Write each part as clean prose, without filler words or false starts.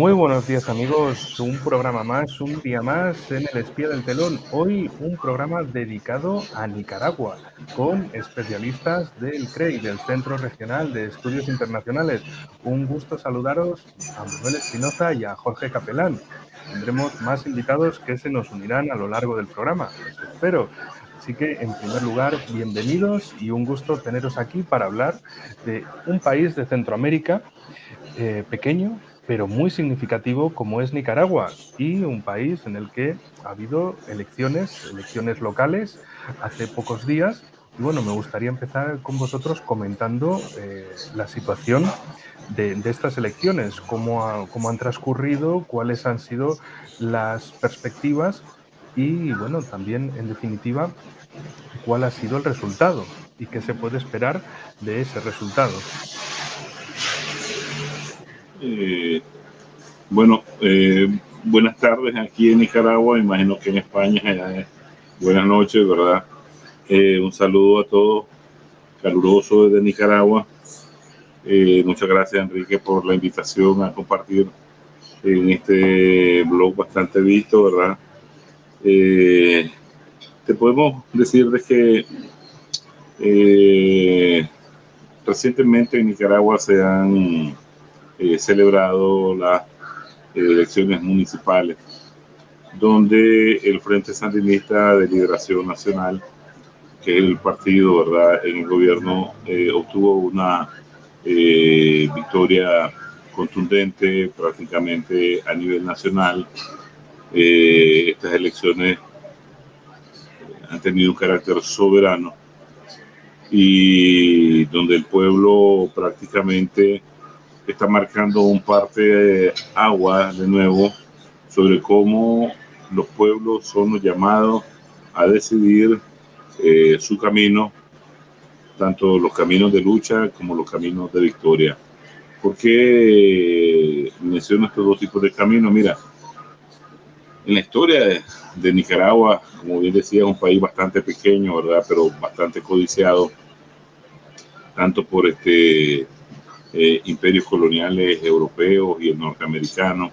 Muy buenos días amigos, un programa más, un día más en El Espía del Telón. Hoy un programa dedicado a Nicaragua, con especialistas del CREI, del Centro Regional de Estudios Internacionales. Un gusto saludaros a Manuel Espinoza y a Jorge Capelán. Tendremos más invitados que se nos unirán a lo largo del programa, eso espero. Así que, en primer lugar, bienvenidos y un gusto teneros aquí para hablar de un país de Centroamérica pequeño, pero muy significativo como es Nicaragua, y un país en el que ha habido elecciones locales hace pocos días. Y bueno, me gustaría empezar con vosotros comentando la situación de estas elecciones, cómo han transcurrido, cuáles han sido las perspectivas y, bueno, también, en definitiva, cuál ha sido el resultado y qué se puede esperar de ese resultado. Eh, bueno, buenas tardes aquí en Nicaragua, imagino que en España buenas noches, ¿verdad? Un saludo a todos, caluroso desde Nicaragua. Muchas gracias, Enrique, por la invitación a compartir en este blog bastante visto, ¿verdad? Eh, Te podemos decir de que eh, recientemente en Nicaragua se han celebrado las elecciones municipales, donde el Frente Sandinista de Liberación Nacional, que es el partido, ¿verdad?, en el gobierno, obtuvo una victoria contundente prácticamente a nivel nacional. Estas elecciones han tenido un carácter soberano y donde el pueblo prácticamente está marcando un parte de agua de nuevo sobre cómo los pueblos son los llamados a decidir su camino, tanto los caminos de lucha como los caminos de victoria. ¿Por qué menciono estos dos tipos de caminos? Mira, en la historia de Nicaragua, como bien decía, es un país bastante pequeño, ¿verdad? Pero bastante codiciado, tanto por imperios coloniales europeos y el norteamericano.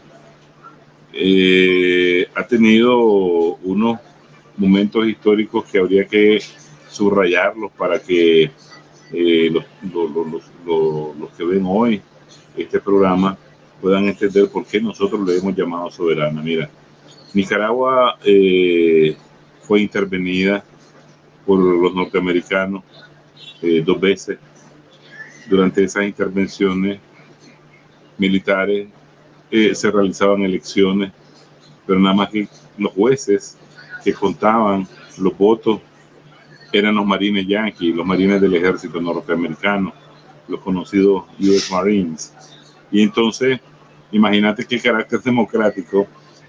Ha tenido unos momentos históricos que habría que subrayarlos para que los que ven hoy este programa puedan entender por qué nosotros le hemos llamado soberana. Mira, Nicaragua fue intervenida por los norteamericanos dos veces. Durante esas intervenciones militares se realizaban elecciones, pero nada más que los jueces que contaban los votos eran los marines yanquis, los marines del ejército norteamericano, los conocidos US Marines. Y entonces, imagínate qué carácter democrático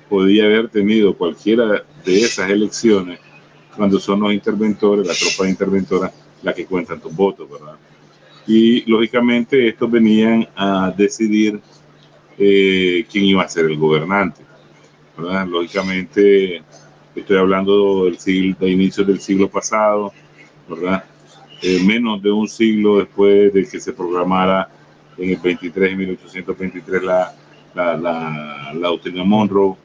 podía haber tenido cualquiera de esas elecciones cuando son los interventores, la tropa interventora, la que cuentan tus votos, ¿verdad? Y lógicamente estos venían a decidir quién iba a ser el gobernante, ¿verdad? Lógicamente estoy hablando de inicios del siglo pasado, ¿verdad? Menos de un siglo después de que se programara en el 23, en 1823, la doctrina Monroe.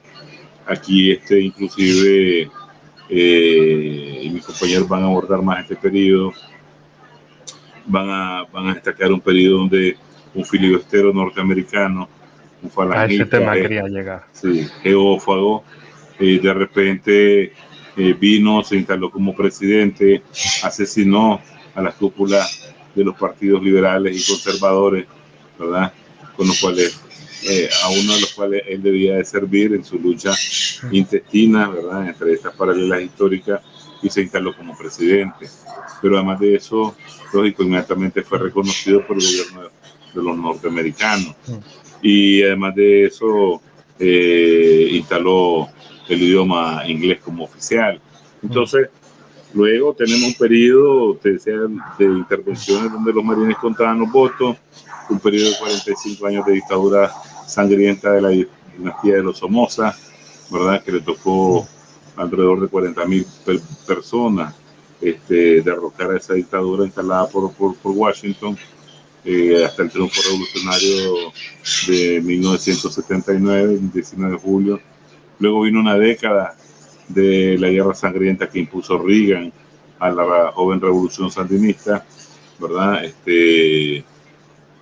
Aquí inclusive, y mis compañeros van a abordar más este periodo, van a destacar un periodo donde un filibustero norteamericano, un A ese falangista, tema quería llegar. sí, geófago, de repente vino, se instaló como presidente, asesinó a las cúpulas de los partidos liberales y conservadores, ¿verdad? Con los cuales, a uno de los cuales él debía de servir en su lucha intestina, ¿verdad? Entre estas paralelas históricas, y se instaló como presidente. Pero además de eso, lógico, inmediatamente fue reconocido por el gobierno de los norteamericanos. Y además de eso, instaló el idioma inglés como oficial. Entonces, luego tenemos un periodo, te decía, de intervenciones donde los marines contaban los votos, un periodo de 45 años de dictadura sangrienta de la dinastía de los Somoza, ¿verdad? Que le tocó alrededor de 40,000 personas derrocar a esa dictadura instalada por Washington. hasta el triunfo revolucionario de 1979, el 19 de julio. Luego vino una década de la guerra sangrienta que impuso Reagan a la joven revolución sandinista, ¿verdad?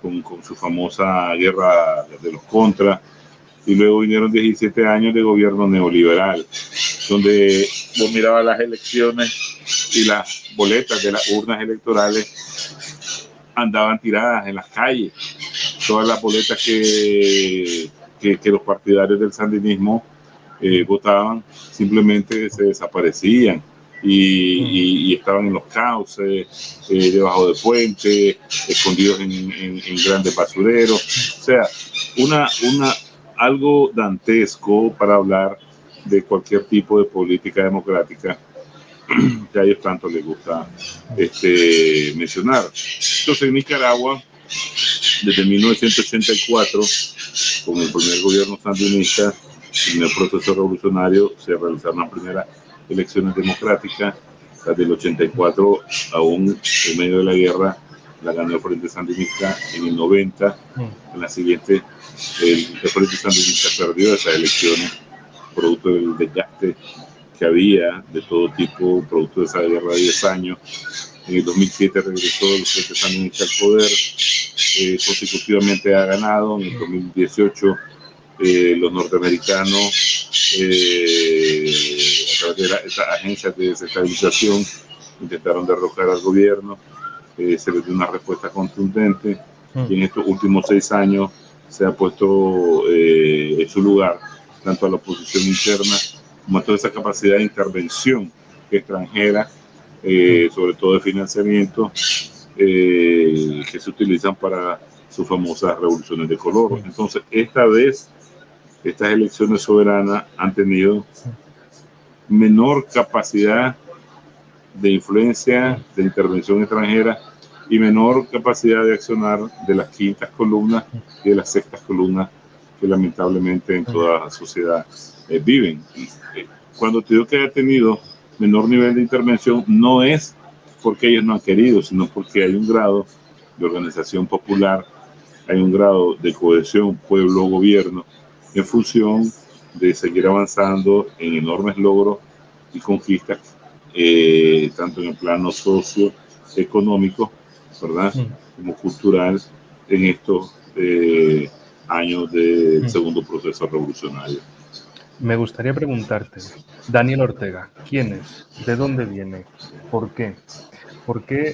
Con su famosa guerra de los contras. Y luego vinieron 17 años de gobierno neoliberal, donde vos mirabas las elecciones y las boletas de las urnas electorales andaban tiradas en las calles. Todas las boletas que los partidarios del sandinismo votaban simplemente se desaparecían y estaban en los cauces, debajo de puentes, escondidos en grandes basureros. O sea, algo dantesco para hablar de cualquier tipo de política democrática que a ellos tanto les gusta mencionar. Entonces, en Nicaragua, desde 1984, con el primer gobierno sandinista, en el proceso revolucionario, se realizaron las primeras elecciones democráticas. Las del 84, aún en medio de la guerra, la ganó el Frente Sandinista. En el 90, en la siguiente, el Frente Sandinista perdió esas elecciones, producto del desgaste que había de todo tipo, producto de esa guerra de 10 años. En el 2007 regresó el Frente Sandinista al poder, consecutivamente ha ganado. En el 2018 los norteamericanos, a través de estas agencias de desestabilización, intentaron derrocar al gobierno. Se les dio una respuesta contundente y en estos últimos 6 años se ha puesto en su lugar tanto a la oposición interna como a toda esa capacidad de intervención extranjera, sobre todo de financiamiento, que se utilizan para sus famosas revoluciones de color. Entonces, esta vez, estas elecciones soberanas han tenido menor capacidad de influencia, de intervención extranjera y menor capacidad de accionar de las quintas columnas y de las sextas columnas que lamentablemente en toda la sociedad viven. Cuando te digo que haya tenido menor nivel de intervención, no es porque ellos no han querido, sino porque hay un grado de organización popular, hay un grado de cohesión pueblo-gobierno en función de seguir avanzando en enormes logros y conquistas, tanto en el plano socioeconómico, ¿verdad?, como cultural, en estos años del segundo proceso revolucionario. Me gustaría preguntarte, Daniel Ortega, ¿quién es? ¿De dónde viene? ¿Por qué? ¿Por qué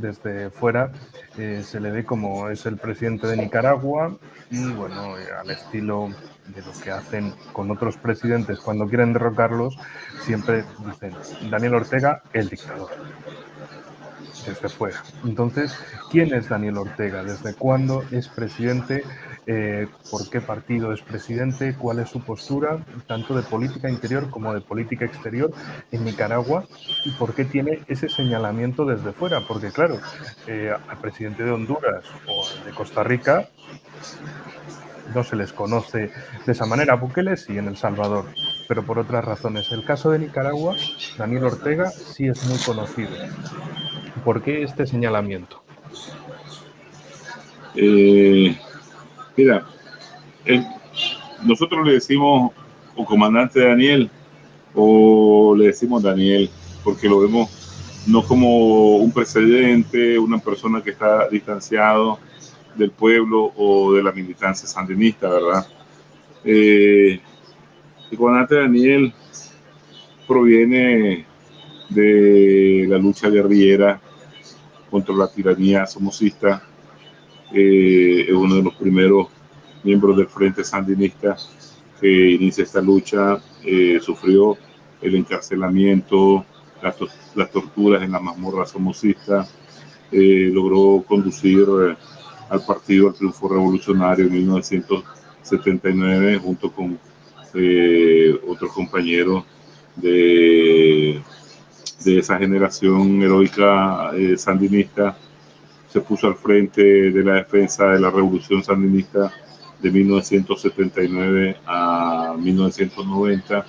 desde fuera se le ve como es el presidente de Nicaragua y, bueno, al estilo de lo que hacen con otros presidentes cuando quieren derrocarlos, siempre dicen Daniel Ortega, el dictador, desde fuera? Entonces, ¿quién es Daniel Ortega? ¿Desde cuándo es presidente? ¿Por qué partido es presidente? ¿Cuál es su postura, tanto de política interior como de política exterior en Nicaragua? ¿Y por qué tiene ese señalamiento desde fuera? Porque, claro, al presidente de Honduras o al de Costa Rica no se les conoce de esa manera. A Bukele sí, en El Salvador, pero por otras razones. El caso de Nicaragua, Daniel Ortega sí es muy conocido. ¿Por qué este señalamiento? Mira, nosotros le decimos o comandante Daniel o le decimos Daniel, porque lo vemos no como un presidente, una persona que está distanciado del pueblo o de la militancia sandinista, ¿verdad? El comandante Daniel proviene de la lucha guerrillera contra la tiranía somocista. Es uno de los primeros miembros del Frente Sandinista que inicia esta lucha. Sufrió el encarcelamiento, las torturas en la mazmorra somocista. Logró conducir al partido al triunfo revolucionario en 1979 junto con otros compañeros de esa generación heroica sandinista. Se puso al frente de la defensa de la revolución sandinista de 1979 a 1990.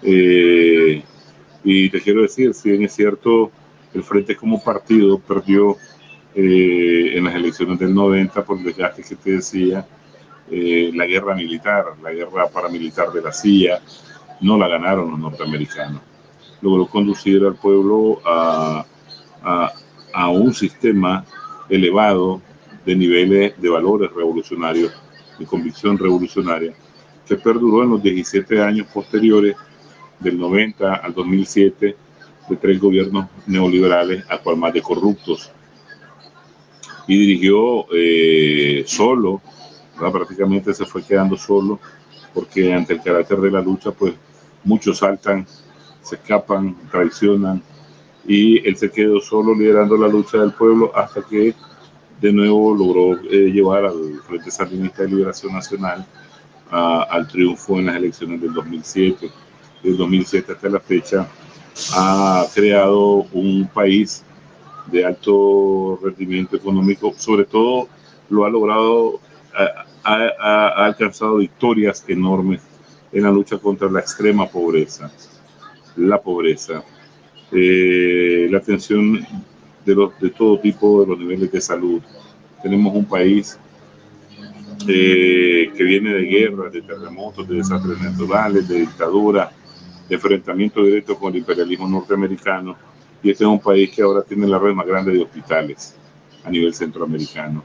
Y te quiero decir, si bien es cierto, el Frente como partido perdió en las elecciones del 90 por el desgaste que te decía. La guerra militar, la guerra paramilitar de la CIA, no la ganaron los norteamericanos. Logró conducir al pueblo a un sistema elevado de niveles de valores revolucionarios, de convicción revolucionaria, que perduró en los 17 años posteriores, del 90 al 2007, de 3 gobiernos neoliberales, a cual más de corruptos. Y dirigió solo, ¿verdad? Prácticamente se fue quedando solo, porque ante el carácter de la lucha, pues muchos saltan, se escapan, traicionan, y él se quedó solo liderando la lucha del pueblo hasta que de nuevo logró llevar al Frente Sandinista de Liberación Nacional al triunfo en las elecciones del 2007. Del 2007 hasta la fecha ha creado un país de alto rendimiento económico, sobre todo lo ha logrado, ha alcanzado victorias enormes en la lucha contra la extrema pobreza, la pobreza, la atención de todo tipo de los niveles de salud. Tenemos un país que viene de guerras, de terremotos, de desastres naturales, de dictadura, de enfrentamiento directo con el imperialismo norteamericano, y este es un país que ahora tiene la red más grande de hospitales a nivel centroamericano,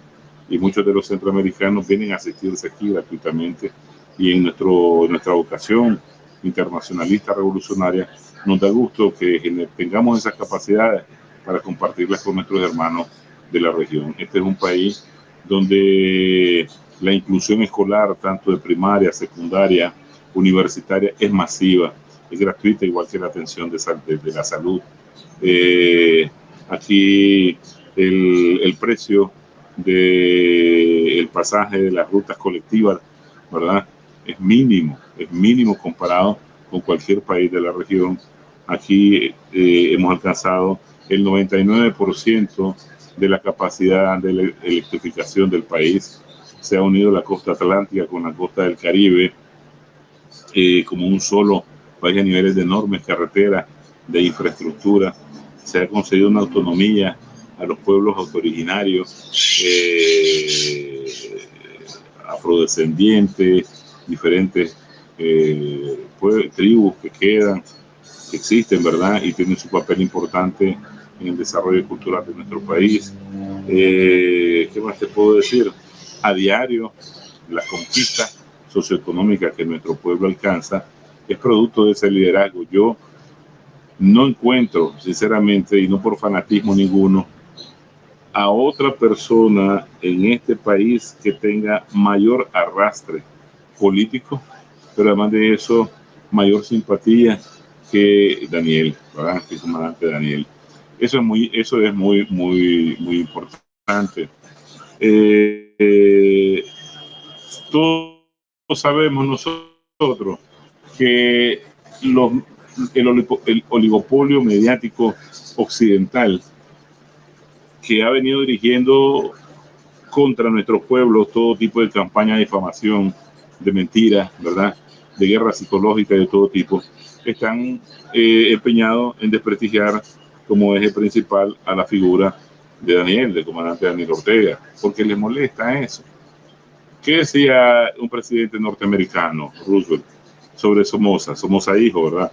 y muchos de los centroamericanos vienen a asistirse aquí gratuitamente, y en nuestra vocación internacionalista revolucionaria nos da gusto que tengamos esas capacidades para compartirlas con nuestros hermanos de la región. Este es un país donde la inclusión escolar, tanto de primaria, secundaria, universitaria, es masiva, es gratuita, igual que la atención de la salud. Aquí el precio del pasaje de las rutas colectivas, ¿verdad? Es mínimo comparado con cualquier país de la región. Aquí hemos alcanzado el 99% de la capacidad de la electrificación del país. Se ha unido la costa atlántica con la costa del Caribe como un solo país a niveles de enormes carreteras, de infraestructura. Se ha concedido una autonomía a los pueblos originarios, afrodescendientes, diferentes tribus que quedan, que existen, ¿verdad? Y tienen su papel importante en el desarrollo cultural de nuestro país. ¿Qué más te puedo decir? A diario, las conquistas socioeconómicas que nuestro pueblo alcanza es producto de ese liderazgo. Yo no encuentro, sinceramente, y no por fanatismo ninguno, a otra persona en este país que tenga mayor arrastre político, pero además de eso, mayor simpatía que Daniel, ¿verdad? Que el comandante Daniel. Eso es muy importante. Todos sabemos nosotros que el oligopolio mediático occidental que ha venido dirigiendo contra nuestros pueblos todo tipo de campañas de difamación, de mentiras, ¿verdad? De guerra psicológica de todo tipo, están empeñados en desprestigiar como eje principal a la figura de Daniel, del comandante Daniel Ortega, porque les molesta eso. ¿Qué decía un presidente norteamericano, Roosevelt, sobre Somoza? Somoza hijo, ¿verdad?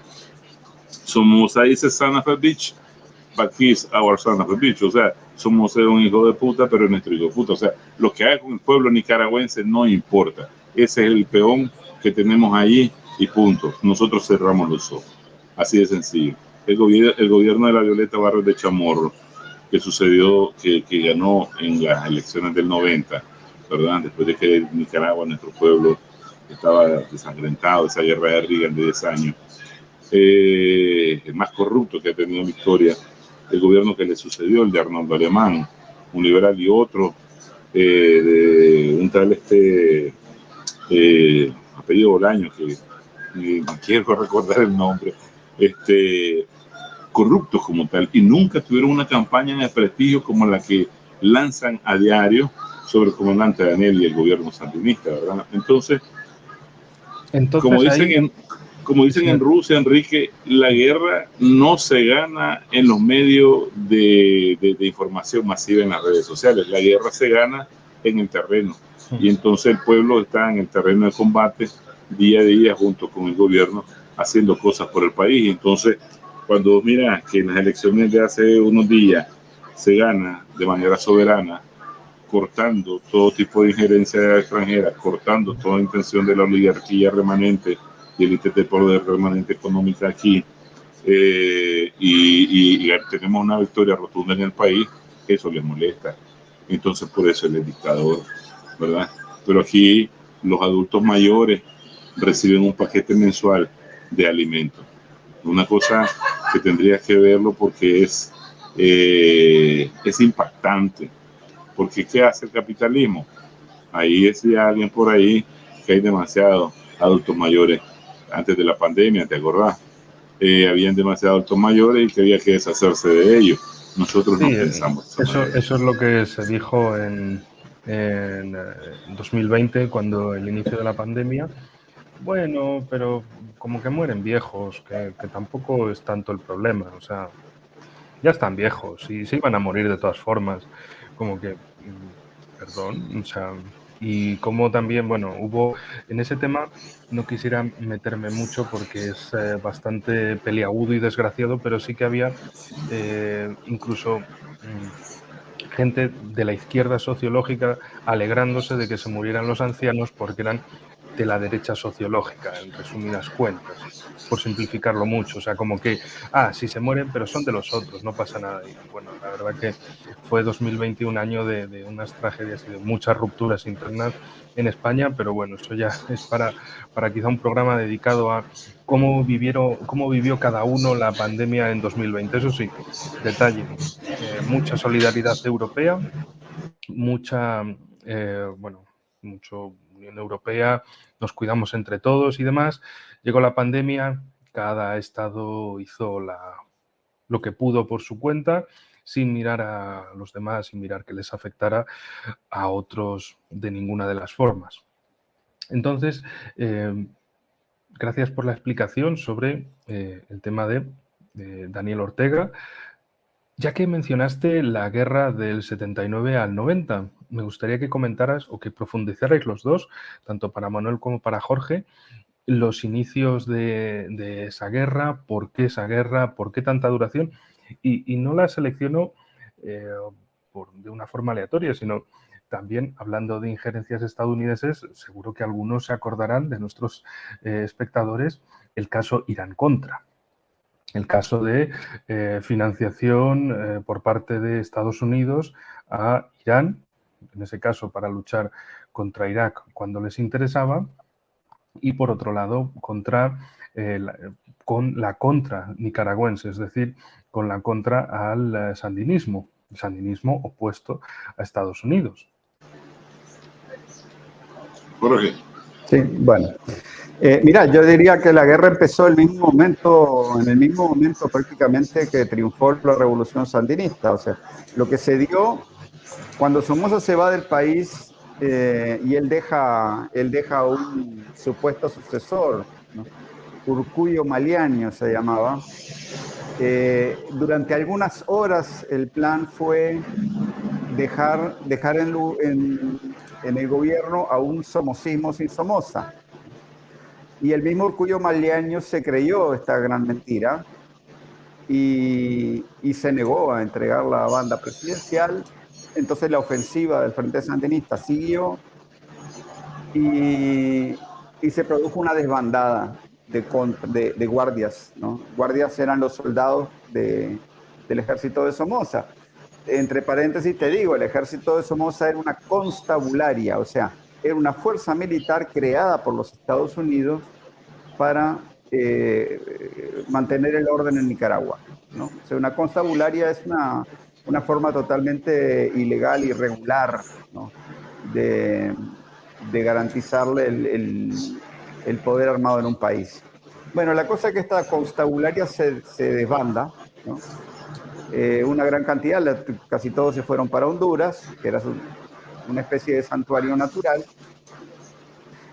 Somoza is a son of a bitch, but he's our son of a bitch. O sea, Somoza es un hijo de puta, pero es nuestro hijo de puta. O sea, lo que haga con el pueblo nicaragüense no importa. Ese es el peón que tenemos ahí y punto. Nosotros cerramos los ojos. Así de sencillo. El gobierno de la Violeta Barrios de Chamorro, que sucedió, que ganó en las elecciones del 90, ¿verdad? Después de que Nicaragua, nuestro pueblo, estaba desangrentado, esa guerra de Reagan de 10 años. El más corrupto que ha tenido la historia, el gobierno que le sucedió, el de Arnoldo Alemán, un liberal, y otro, de un tal apellido Bolaños, que ni quiero recordar el nombre, corruptos como tal, y nunca tuvieron una campaña de prestigio como la que lanzan a diario sobre el comandante Daniel y el gobierno sandinista, ¿verdad? Entonces como dicen como dicen en Rusia, Enrique, la guerra no se gana en los medios de información masiva en las redes sociales, la guerra se gana en el terreno. Y entonces el pueblo está en el terreno de combate día a día junto con el gobierno haciendo cosas por el país. Y entonces, cuando mira que en las elecciones de hace unos días se gana de manera soberana, cortando todo tipo de injerencia extranjera, cortando toda intención de la oligarquía remanente y élites de poder remanente económica aquí, y tenemos una victoria rotunda en el país, eso les molesta. Entonces, por eso él es dictador, ¿verdad? Pero aquí los adultos mayores reciben un paquete mensual de alimentos. Una cosa que tendrías que verlo porque es impactante. Porque ¿qué hace el capitalismo? Ahí decía alguien por ahí que hay demasiados adultos mayores. Antes de la pandemia, ¿te acordás? Habían demasiados adultos mayores y que había que deshacerse de ellos. Nosotros no pensamos. Eso es lo que se dijo en 2020, cuando el inicio de la pandemia. Bueno, pero como que mueren viejos, que tampoco es tanto el problema. O sea, ya están viejos y se iban a morir de todas formas. Como que, perdón, o sea, y como también, bueno, hubo en ese tema, no quisiera meterme mucho porque es bastante peliagudo y desgraciado, pero sí que había incluso gente de la izquierda sociológica alegrándose de que se murieran los ancianos porque eran de la derecha sociológica, en resumidas cuentas, por simplificarlo mucho. O sea, como que, sí se mueren, pero son de los otros, no pasa nada. Y bueno, la verdad que fue 2021 un año de unas tragedias y de muchas rupturas internas en España, pero bueno, eso ya es para quizá un programa dedicado a cómo vivió cada uno la pandemia en 2020. Eso sí, detalle, mucha solidaridad europea, mucha, mucho Unión Europea, nos cuidamos entre todos y demás. Llegó la pandemia, cada estado hizo lo que pudo por su cuenta, sin mirar a los demás, sin mirar que les afectara a otros de ninguna de las formas. Entonces, gracias por la explicación sobre el tema de Daniel Ortega. Ya que mencionaste la guerra del 79 al 90, me gustaría que comentaras o que profundizarais los dos, tanto para Manuel como para Jorge, los inicios de esa guerra, por qué tanta duración, y no la selecciono de una forma aleatoria, sino también hablando de injerencias estadounidenses, seguro que algunos se acordarán de nuestros espectadores, el caso Irán-Contra. El caso de financiación por parte de Estados Unidos a Irán, en ese caso para luchar contra Irak cuando les interesaba, y por otro lado con la contra nicaragüense, es decir, con la contra al sandinismo, el sandinismo opuesto a Estados Unidos. Jorge. Sí, bueno. Mira, yo diría que la guerra empezó en el mismo momento prácticamente que triunfó la revolución sandinista. O sea, lo que se dio cuando Somoza se va del país y él deja un supuesto sucesor, ¿no? Urcullo Maliaño se llamaba. Durante algunas horas el plan fue dejar en el gobierno a un somocismo sin Somoza. Y el mismo Urcullo Maliaño se creyó esta gran mentira y se negó a entregar la banda presidencial. Entonces la ofensiva del Frente Sandinista siguió y se produjo una desbandada de guardias, ¿no? Guardias eran los soldados del ejército de Somoza. Entre paréntesis te digo, el ejército de Somoza era una constabularia, o sea, era una fuerza militar creada por los Estados Unidos para mantener el orden en Nicaragua, ¿no? O sea, una constabularia es una forma totalmente ilegal, irregular, ¿no? de garantizarle el poder armado en un país. Bueno, la cosa es que esta constabularia se desbanda, ¿no? Una gran cantidad, casi todos se fueron para Honduras, que era una especie de santuario natural.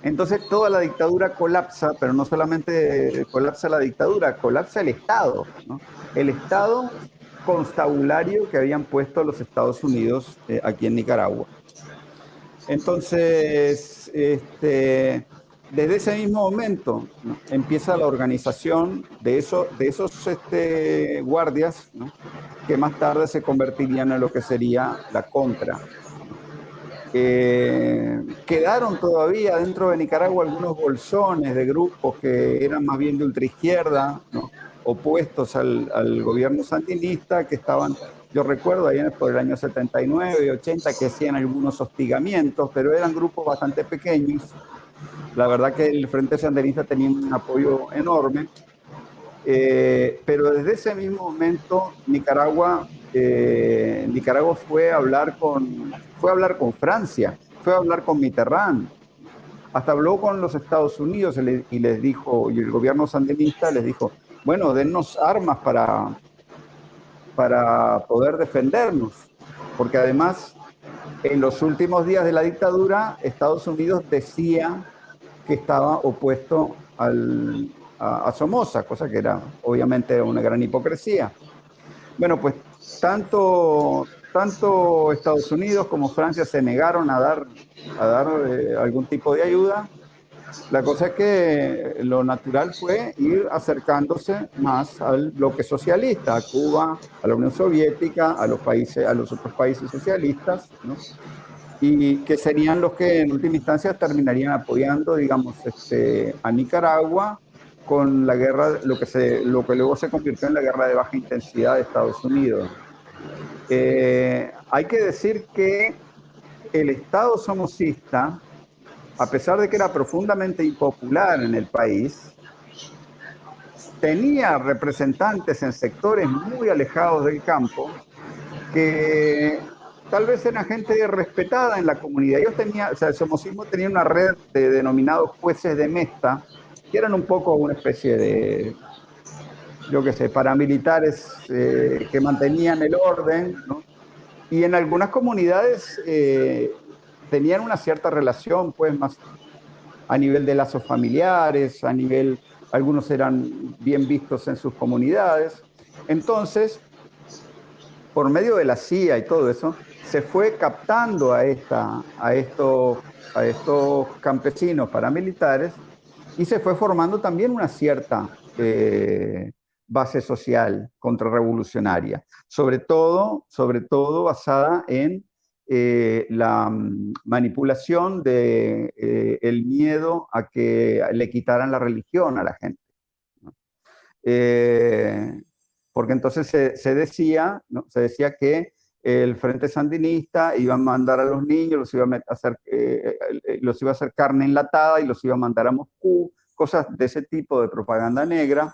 Entonces toda la dictadura colapsa, pero no solamente colapsa la dictadura, colapsa el Estado, ¿no? El Estado constabulario que habían puesto los Estados Unidos aquí en Nicaragua. Entonces, desde ese mismo momento, ¿no?, empieza la organización de esos guardias, ¿no?, que más tarde se convertirían en lo que sería la Contra. Quedaron todavía dentro de Nicaragua algunos bolsones de grupos que eran más bien de ultraizquierda, ¿no?, opuestos al gobierno sandinista, que estaban, yo recuerdo ahí por el año 79 y 80, que hacían algunos hostigamientos, pero eran grupos bastante pequeños. La verdad que el Frente Sandinista tenía un apoyo enorme, pero desde ese mismo momento Nicaragua fue a hablar con Francia, fue a hablar con Mitterrand, hasta habló con los Estados Unidos y les dijo, y el gobierno sandinista les dijo, bueno, dennos armas para poder defendernos, porque además en los últimos días de la dictadura Estados Unidos decía que estaba opuesto a Somoza, cosa que era obviamente una gran hipocresía. Bueno, pues tanto Estados Unidos como Francia se negaron a dar algún tipo de ayuda. La cosa es que lo natural fue ir acercándose más al bloque socialista, a Cuba, a la Unión Soviética, a los otros países socialistas, ¿no?, y que serían los que en última instancia terminarían apoyando, digamos, a Nicaragua con la guerra, lo que luego se convirtió en la guerra de baja intensidad de Estados Unidos. Hay que decir que el Estado somocista, a pesar de que era profundamente impopular en el país, tenía representantes en sectores muy alejados del campo que tal vez eran gente respetada en la comunidad. El somocismo tenía una red de denominados jueces de mesta, que eran un poco una especie de, yo qué sé, paramilitares que mantenían el orden, ¿no? Y en algunas comunidades tenían una cierta relación, pues, más a nivel de lazos familiares, algunos eran bien vistos en sus comunidades. Entonces, por medio de la CIA y todo eso, se fue captando a estos campesinos paramilitares y se fue formando también una cierta base social contrarrevolucionaria, sobre todo basada en la manipulación el miedo a que le quitaran la religión a la gente, ¿no? Porque entonces se decía, ¿no?, que el Frente Sandinista iba a mandar a los niños, los iba a hacer carne enlatada y los iba a mandar a Moscú, cosas de ese tipo de propaganda negra,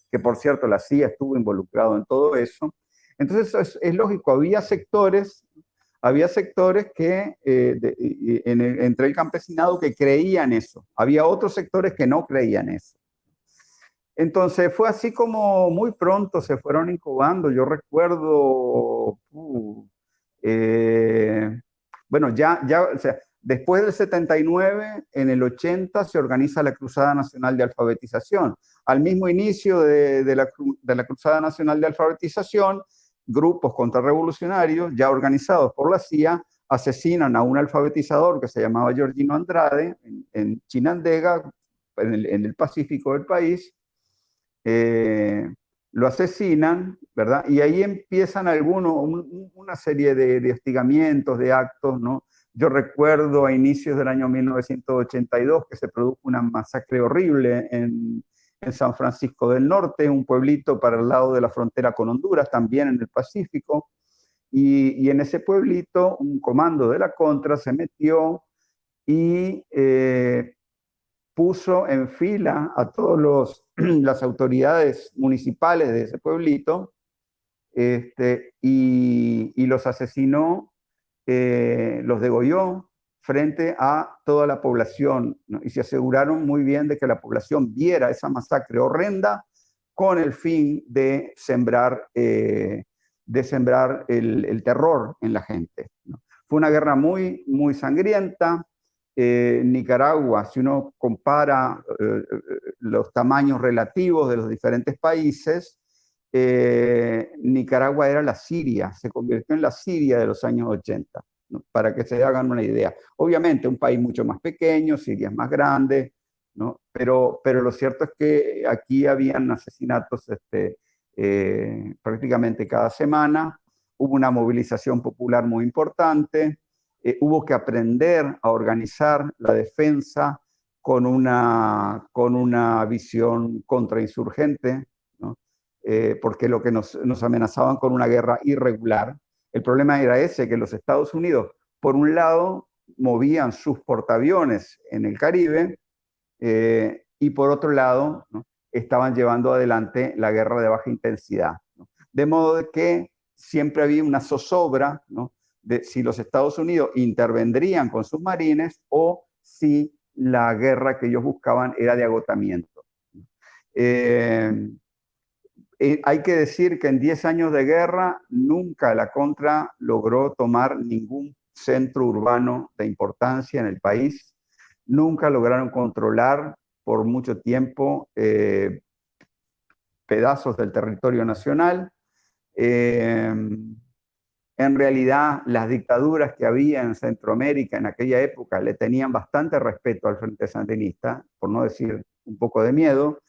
que por cierto la CIA estuvo involucrado en todo eso. Entonces es lógico, había sectores que entre el campesinado que creían eso, había otros sectores que no creían eso. Entonces fue así como muy pronto se fueron incubando. Yo recuerdo, bueno, o sea, después del 79, en el 80 se organiza la Cruzada Nacional de Alfabetización. Al mismo inicio de la Cruzada Nacional de Alfabetización, grupos contrarrevolucionarios, ya organizados por la CIA, asesinan a un alfabetizador que se llamaba Georgino Andrade en Chinandega, en el Pacífico del país. Lo asesinan, ¿verdad? Y ahí empiezan una serie de hostigamientos, de actos, ¿no? Yo recuerdo a inicios del año 1982 que se produjo una masacre horrible en San Francisco del Norte, un pueblito para el lado de la frontera con Honduras, también en el Pacífico, y en ese pueblito un comando de la Contra se metió y puso en fila a todas las autoridades municipales de ese pueblito y los asesinó, los degolló frente a toda la población, ¿no? Y se aseguraron muy bien de que la población viera esa masacre horrenda con el fin de sembrar el terror en la gente, ¿no? Fue una guerra muy, muy sangrienta. Nicaragua, si uno compara los tamaños relativos de los diferentes países, Nicaragua era la Siria, se convirtió en la Siria de los años 80, ¿no? Para que se hagan una idea. Obviamente un país mucho más pequeño, Siria es más grande, ¿no? Pero lo cierto es que aquí habían asesinatos prácticamente cada semana, hubo una movilización popular muy importante, hubo que aprender a organizar la defensa con una visión contrainsurgente, ¿no? Porque lo que nos amenazaban con una guerra irregular. El problema era ese, que los Estados Unidos, por un lado, movían sus portaaviones en el Caribe, y por otro lado, ¿no?, estaban llevando adelante la guerra de baja intensidad, ¿no? De modo de que siempre había una zozobra, ¿no?, de si los Estados Unidos intervendrían con sus marines o si la guerra que ellos buscaban era de agotamiento. Hay que decir que en 10 años de guerra nunca la Contra logró tomar ningún centro urbano de importancia en el país, nunca lograron controlar por mucho tiempo pedazos del territorio nacional. En realidad, las dictaduras que había en Centroamérica en aquella época le tenían bastante respeto al Frente Sandinista, por no decir un poco de miedo,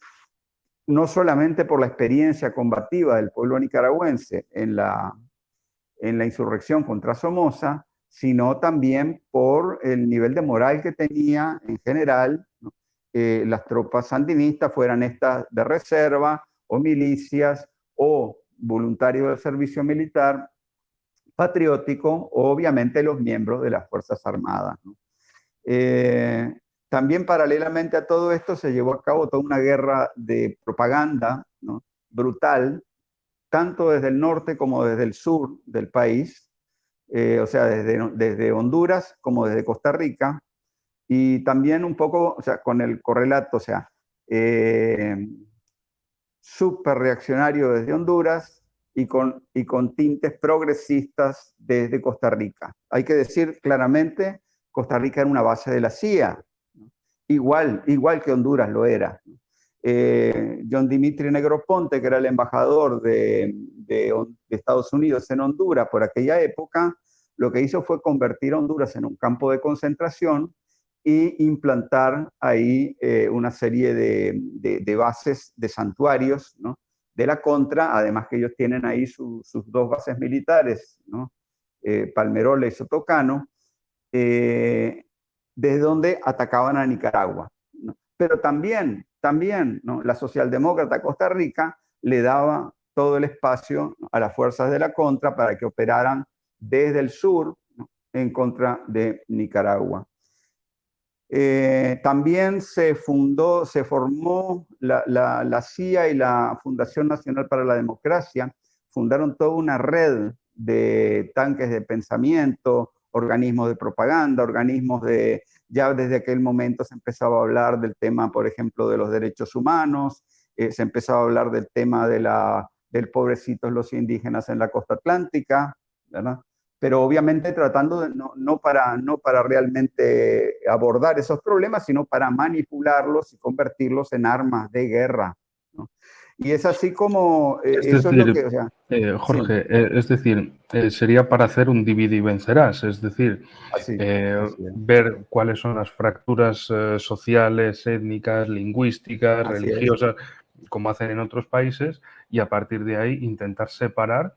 no solamente por la experiencia combativa del pueblo nicaragüense en la insurrección contra Somoza, sino también por el nivel de moral que tenía en general, ¿no?, las tropas sandinistas, fueran estas de reserva o milicias o voluntarios del servicio militar, patriótico, o obviamente los miembros de las Fuerzas Armadas, ¿no? También paralelamente a todo esto se llevó a cabo toda una guerra de propaganda, ¿no?, brutal, tanto desde el norte como desde el sur del país, o sea, desde Honduras como desde Costa Rica, y también un poco, o sea, con el correlato, o sea, súper reaccionario desde Honduras y con tintes progresistas desde Costa Rica. Hay que decir claramente, Costa Rica era una base de la CIA, ¿no?, igual que Honduras lo era. John Dimitri Negroponte, que era el embajador de Estados Unidos en Honduras por aquella época, lo que hizo fue convertir a Honduras en un campo de concentración y implantar ahí una serie de bases, de santuarios, ¿no?, de la Contra, además que ellos tienen ahí sus dos bases militares, ¿no?, Palmerola y Sotocano, desde donde atacaban a Nicaragua, ¿no? Pero también, ¿no?, la socialdemócrata Costa Rica le daba todo el espacio a las fuerzas de la Contra para que operaran desde el sur, ¿no?, en contra de Nicaragua. También se formó la CIA y la Fundación Nacional para la Democracia, fundaron toda una red de tanques de pensamiento, organismos de propaganda, ya desde aquel momento se empezaba a hablar del tema, por ejemplo, de los derechos humanos, se empezaba a hablar del tema del pobrecitos los indígenas en la costa atlántica, ¿verdad? Pero obviamente tratando de no para realmente abordar esos problemas, sino para manipularlos y convertirlos en armas de guerra, ¿no? Y es así como, eso es lo que, o sea, Jorge, sí. Es decir, sería para hacer un divide y vencerás, es decir, así ver cuáles son las fracturas sociales, étnicas, lingüísticas, religiosas, como hacen en otros países, y a partir de ahí intentar separar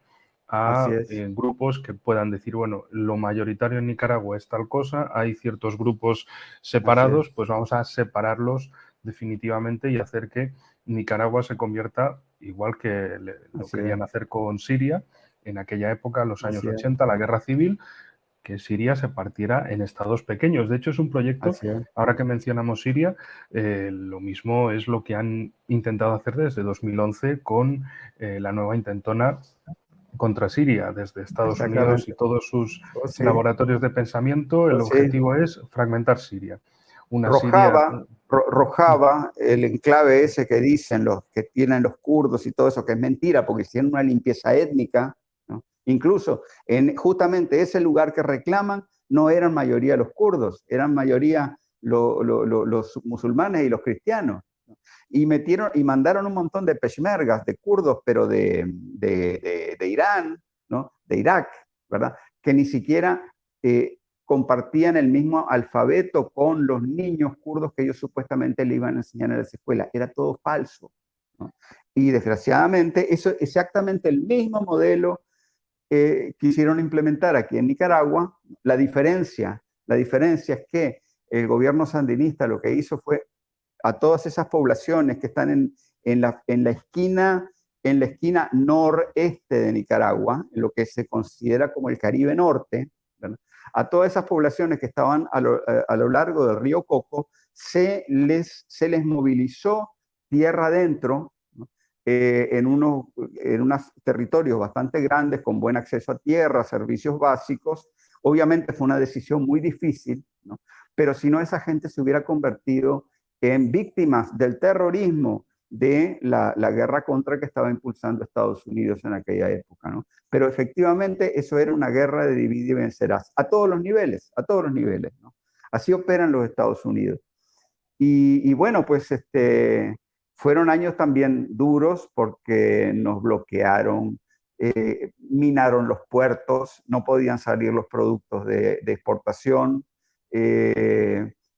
a grupos que puedan decir, bueno, lo mayoritario en Nicaragua es tal cosa, hay ciertos grupos separados, pues vamos a separarlos definitivamente y hacer que Nicaragua se convierta, igual que lo querían hacer con Siria, en aquella época, en los años 80, la guerra civil, que Siria se partiera en estados pequeños. De hecho, es un proyecto, ahora que mencionamos Siria, lo mismo es lo que han intentado hacer desde 2011 con la nueva intentona contra Siria, desde Estados Unidos y todos sus laboratorios de pensamiento. El objetivo es fragmentar Siria. Rojava, el enclave ese que dicen los que tienen los kurdos y todo eso, que es mentira, porque hicieron una limpieza étnica, ¿no?, Incluso en justamente ese lugar que reclaman no eran mayoría los kurdos, eran mayoría los musulmanes y los cristianos. Y mandaron un montón de peshmergas, de kurdos, pero de Irán, ¿no? De Irak, ¿verdad? Que ni siquiera compartían el mismo alfabeto con los niños kurdos que ellos supuestamente le iban a enseñar en las escuelas. Era todo falso, ¿no? Y desgraciadamente, eso es exactamente el mismo modelo quisieron implementar aquí en Nicaragua. La diferencia es que el gobierno sandinista lo que hizo fue a todas esas poblaciones que están en la esquina noreste de Nicaragua, en lo que se considera como el Caribe Norte, ¿verdad? A todas esas poblaciones que estaban a lo largo del río Coco, se les movilizó tierra adentro, ¿no? En unos territorios bastante grandes, con buen acceso a tierra, servicios básicos. Obviamente fue una decisión muy difícil, ¿no? Pero si no, esa gente se hubiera convertido en víctimas del terrorismo de la guerra contra que estaba impulsando Estados Unidos en aquella época, ¿no? Pero efectivamente eso era una guerra de divide y vencerás, a todos los niveles, ¿no? Así operan los Estados Unidos. Y bueno, pues fueron años también duros porque nos bloquearon, minaron los puertos, no podían salir los productos de exportación.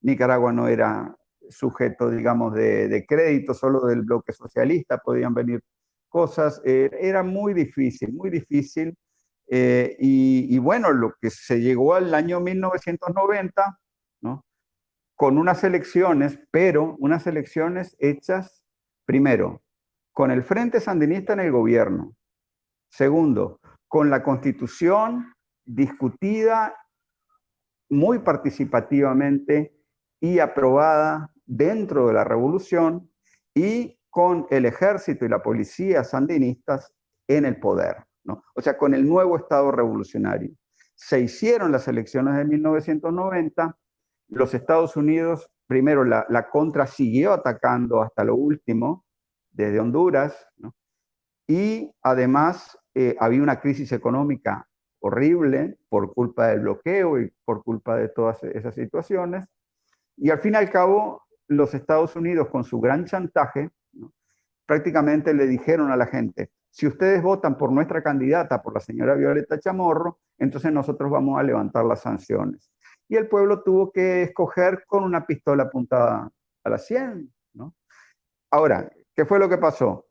Nicaragua no era sujeto, digamos, de crédito, solo del bloque socialista podían venir cosas. Era muy difícil, muy difícil. Y bueno, lo que se llegó al año 1990, ¿no? Con unas elecciones, pero unas elecciones hechas, primero, con el Frente Sandinista en el gobierno. Segundo, con la Constitución discutida muy participativamente y aprobada dentro de la revolución, y con el ejército y la policía sandinistas en el poder, ¿no? O sea, con el nuevo Estado revolucionario. Se hicieron las elecciones de 1990, los Estados Unidos, primero la contra siguió atacando hasta lo último, desde Honduras, ¿no? Y además había una crisis económica horrible por culpa del bloqueo y por culpa de todas esas situaciones. Y al fin y al cabo, los Estados Unidos, con su gran chantaje, ¿no? Prácticamente le dijeron a la gente: si ustedes votan por nuestra candidata, por la señora Violeta Chamorro, entonces nosotros vamos a levantar las sanciones. Y el pueblo tuvo que escoger con una pistola apuntada a la sien, ¿no? Ahora, ¿qué fue lo que pasó?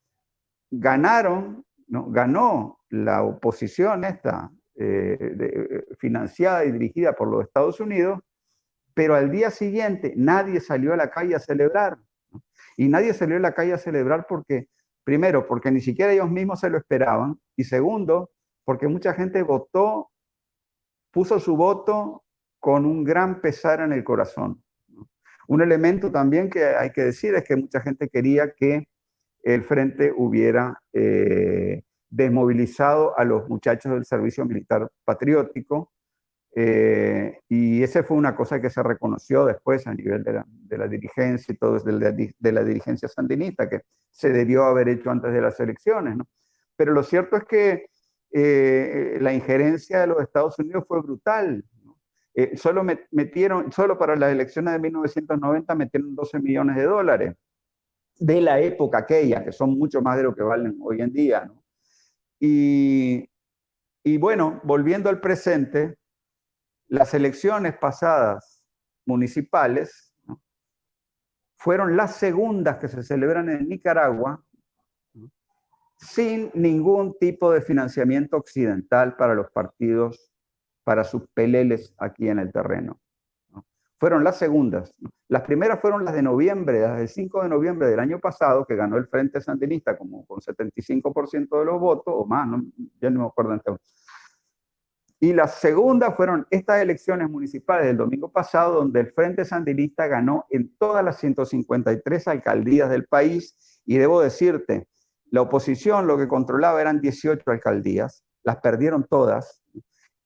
Ganaron, ¿no? Ganó la oposición esta, financiada y dirigida por los Estados Unidos, pero al día siguiente nadie salió a la calle a celebrar, ¿no? Y nadie salió a la calle a celebrar porque, primero, porque ni siquiera ellos mismos se lo esperaban, y segundo, porque mucha gente votó, puso su voto con un gran pesar en el corazón, ¿no? Un elemento también que hay que decir es que mucha gente quería que el Frente hubiera desmovilizado a los muchachos del servicio militar patriótico, y esa fue una cosa que se reconoció después a nivel de la dirigencia y todo, de la dirigencia sandinista, que se debió haber hecho antes de las elecciones, ¿no? Pero lo cierto es que la injerencia de los Estados Unidos fue brutal, ¿no? Solo para las elecciones de 1990 metieron $12 millones de la época aquella, que son mucho más de lo que valen hoy en día, ¿no? Y bueno, volviendo al presente, las elecciones pasadas municipales, ¿no?, fueron las segundas que se celebran en Nicaragua, ¿no?, sin ningún tipo de financiamiento occidental para los partidos, para sus peleles aquí en el terreno, ¿no? Fueron las segundas, ¿no? Las primeras fueron las de noviembre, las del 5 de noviembre del año pasado, que ganó el Frente Sandinista como con 75% de los votos, o más, ¿no? Ya no me acuerdo entonces. Y las segundas fueron estas elecciones municipales del domingo pasado, donde el Frente Sandinista ganó en todas las 153 alcaldías del país. Y debo decirte, la oposición lo que controlaba eran 18 alcaldías, las perdieron todas.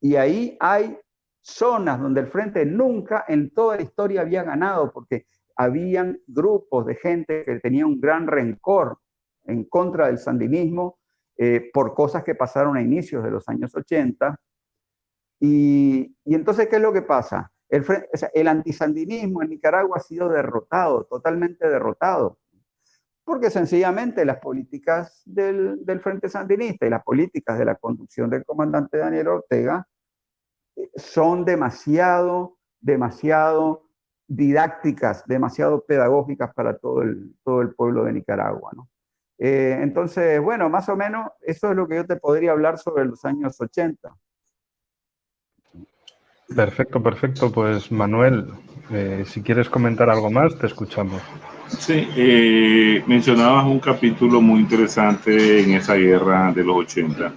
Y ahí hay zonas donde el Frente nunca en toda la historia había ganado, porque habían grupos de gente que tenían un gran rencor en contra del sandinismo, por cosas que pasaron a inicios de los años 80. Y entonces, ¿qué es lo que pasa? O sea, el antisandinismo en Nicaragua ha sido derrotado, totalmente derrotado, porque sencillamente las políticas del Frente Sandinista y las políticas de la conducción del comandante Daniel Ortega son demasiado didácticas, demasiado pedagógicas para todo el pueblo de Nicaragua, ¿no? Entonces, bueno, más o menos eso es lo que yo te podría hablar sobre los años 80. Perfecto, perfecto. Pues Manuel, si quieres comentar algo más, te escuchamos. Sí, mencionabas un capítulo muy interesante en esa guerra de los 80,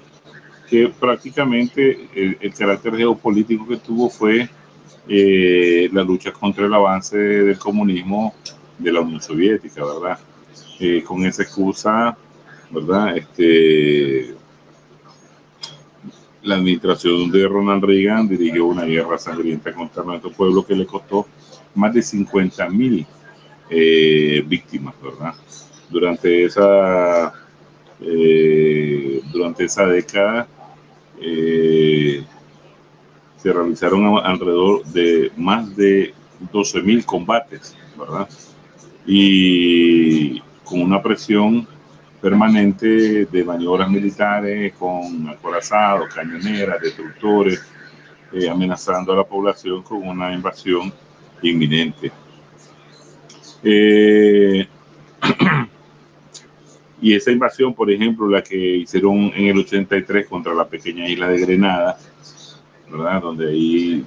que prácticamente el carácter geopolítico que tuvo fue la lucha contra el avance del comunismo de la Unión Soviética, ¿verdad? Con esa excusa, ¿verdad? La administración de Ronald Reagan dirigió una guerra sangrienta contra nuestro pueblo que le costó más de 50,000 víctimas, ¿verdad? Durante esa década se realizaron alrededor de más de 12,000 combates, ¿verdad? Y con una presión permanente de maniobras militares con acorazados, cañoneras, destructores, amenazando a la población con una invasión inminente. Y esa invasión, por ejemplo, la que hicieron en el 83 contra la pequeña isla de Grenada, ¿verdad? Donde ahí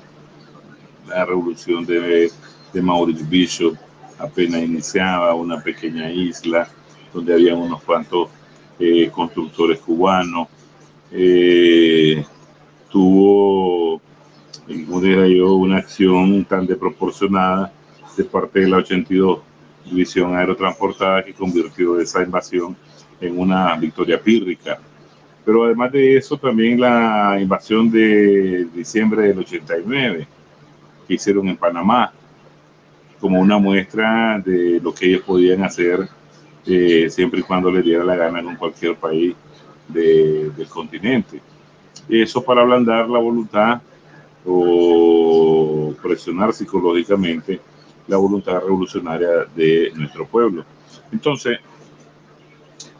la revolución de Maurice Bishop apenas iniciaba, una pequeña isla donde había unos cuantos constructores cubanos. Tuvo, como diría yo, una acción tan desproporcionada de parte de la 82 División Aerotransportada que convirtió esa invasión en una victoria pírrica. Pero además de eso, también la invasión de diciembre del 89 que hicieron en Panamá, como una muestra de lo que ellos podían hacer siempre y cuando les diera la gana en cualquier país del continente. Eso para ablandar la voluntad o presionar psicológicamente la voluntad revolucionaria de nuestro pueblo. Entonces,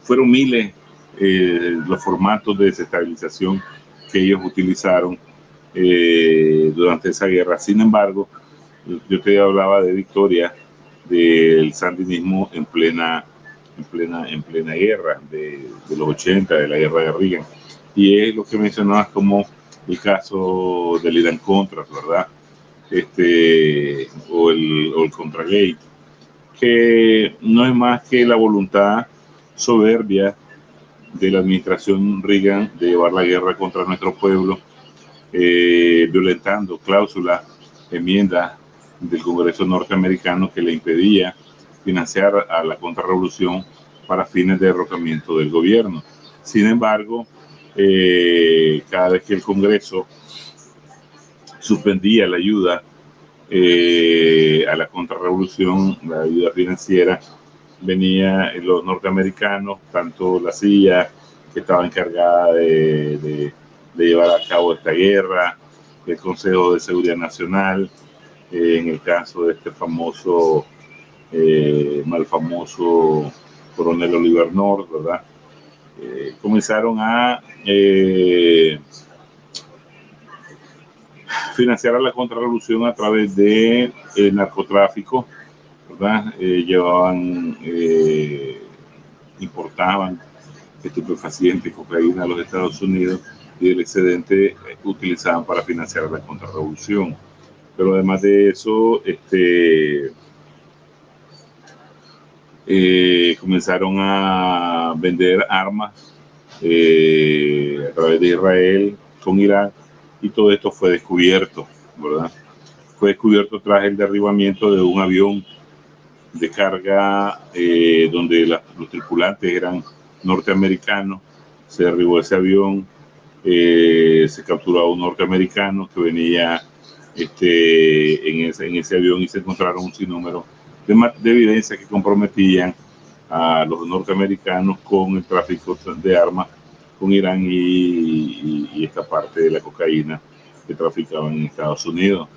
fueron miles los formatos de desestabilización que ellos utilizaron durante esa guerra. Sin embargo, yo te hablaba de victoria del sandinismo en plena guerra de los 80, de la guerra de Reagan. Y es lo que mencionabas como el caso del Irán Contras, ¿verdad? O el Contragate, que no es más que la voluntad soberbia de la administración Reagan de llevar la guerra contra nuestro pueblo, violentando cláusulas, enmiendas del Congreso norteamericano que le impedía financiar a la contrarrevolución para fines de derrocamiento del gobierno. Sin embargo, cada vez que el Congreso suspendía la ayuda a la contrarrevolución, la ayuda financiera, venía los norteamericanos, tanto la CIA, que estaba encargada de llevar a cabo esta guerra, el Consejo de Seguridad Nacional, en el caso de este famoso, mal famoso coronel Oliver North, ¿verdad? Comenzaron a financiar a la contrarrevolución a través de narcotráfico, ¿verdad? Importaban estupefacientes, cocaína a los Estados Unidos y el excedente utilizaban para financiar la contrarrevolución. Pero además de eso, comenzaron a vender armas a través de Israel con Irak, y todo esto fue descubierto, ¿verdad? Fue descubierto tras el derribamiento de un avión de carga donde los tripulantes eran norteamericanos. Se derribó ese avión, se capturó a un norteamericano que venía en ese avión, y se encontraron un sinnúmero de evidencias que comprometían a los norteamericanos con el tráfico de armas con Irán y esta parte de la cocaína que traficaban en Estados Unidos.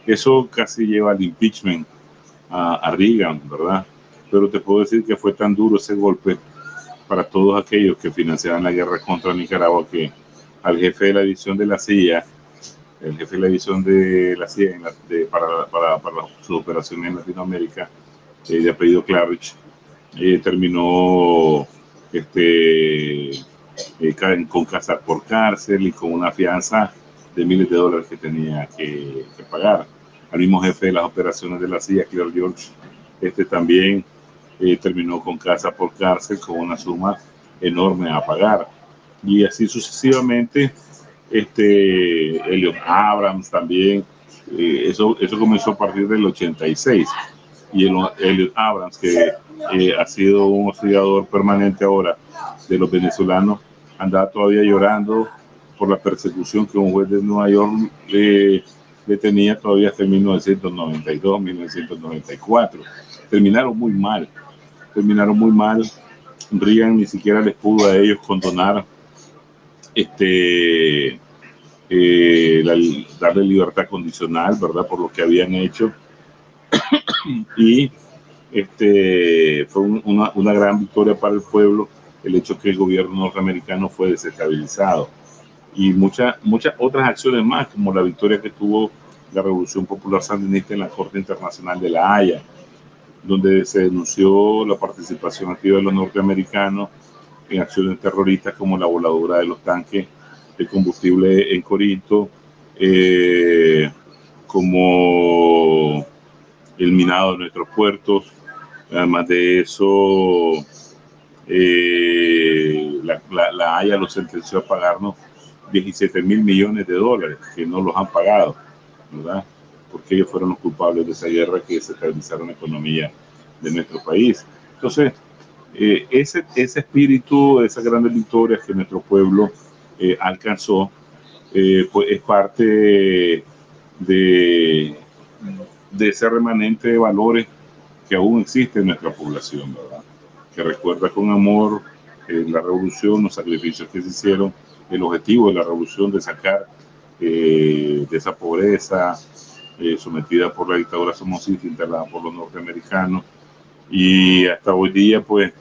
Eso casi lleva al impeachment a Reagan, ¿verdad? Pero te puedo decir que fue tan duro ese golpe para todos aquellos que financiaban la guerra contra Nicaragua que al jefe de la división de la CIA, el jefe de la división de la CIA para sus operaciones en Latinoamérica, de apellido Clarich, terminó con casa por cárcel y con una fianza de miles de dólares que tenía que pagar. Al mismo jefe de las operaciones de la CIA, Claire George, también terminó con casa por cárcel con una suma enorme a pagar. Y así sucesivamente, Elliot Abrams también, eso comenzó a partir del 86. Y Elliot Abrams, que ha sido un hostigador permanente ahora de los venezolanos, andaba todavía llorando por la persecución que un juez de Nueva York le tenía todavía hasta 1992, 1994. Terminaron muy mal. Reagan ni siquiera les pudo a ellos condonar darle libertad condicional, ¿verdad? Por lo que habían hecho. Y fue una gran victoria para el pueblo el hecho que el gobierno norteamericano fue desestabilizado. Y muchas otras acciones más, como la victoria que tuvo la Revolución Popular Sandinista en la Corte Internacional de La Haya, donde se denunció la participación activa de los norteamericanos en acciones terroristas como la voladura de los tanques de combustible en Corinto, como el minado de nuestros puertos. Además de eso, la Haya los sentenció a pagarnos 17 mil millones de dólares que no los han pagado, ¿verdad? Porque ellos fueron los culpables de esa guerra que desestabilizaron la economía de nuestro país. Entonces, ese espíritu, esas grandes victorias que nuestro pueblo alcanzó, pues es parte de ese remanente de valores que aún existe en nuestra población, ¿verdad? Que recuerda con amor la revolución, los sacrificios que se hicieron, el objetivo de la revolución de sacar de esa pobreza sometida por la dictadura somocista instalada por los norteamericanos. Y hasta hoy día, pues,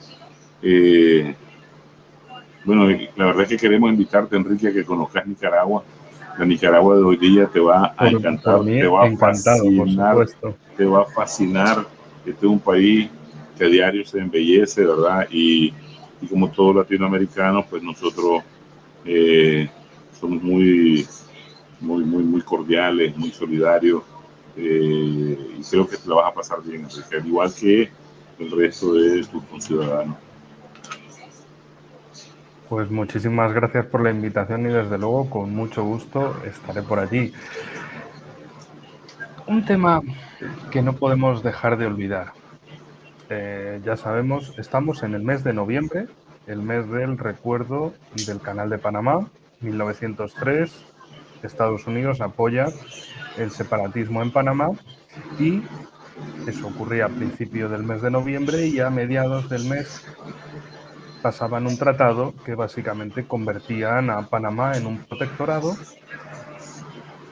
bueno, la verdad es que queremos invitarte, Enrique, a que conozcas Nicaragua. La Nicaragua de hoy día te va a encantar, te va a fascinar, te va a fascinar. Este es un país que a diario se embellece, ¿verdad? Y como todos latinoamericanos, pues nosotros somos muy cordiales, muy solidarios, y creo que te la vas a pasar bien, Enrique, al igual que el resto de tus conciudadanos. Pues muchísimas gracias por la invitación y desde luego con mucho gusto estaré por allí. Un tema que no podemos dejar de olvidar. Ya sabemos, estamos en el mes de noviembre, el mes del recuerdo del Canal de Panamá, 1903. Estados Unidos apoya el separatismo en Panamá y eso ocurría a principio del mes de noviembre y a mediados del mes pasaban un tratado que básicamente convertían a Panamá en un protectorado,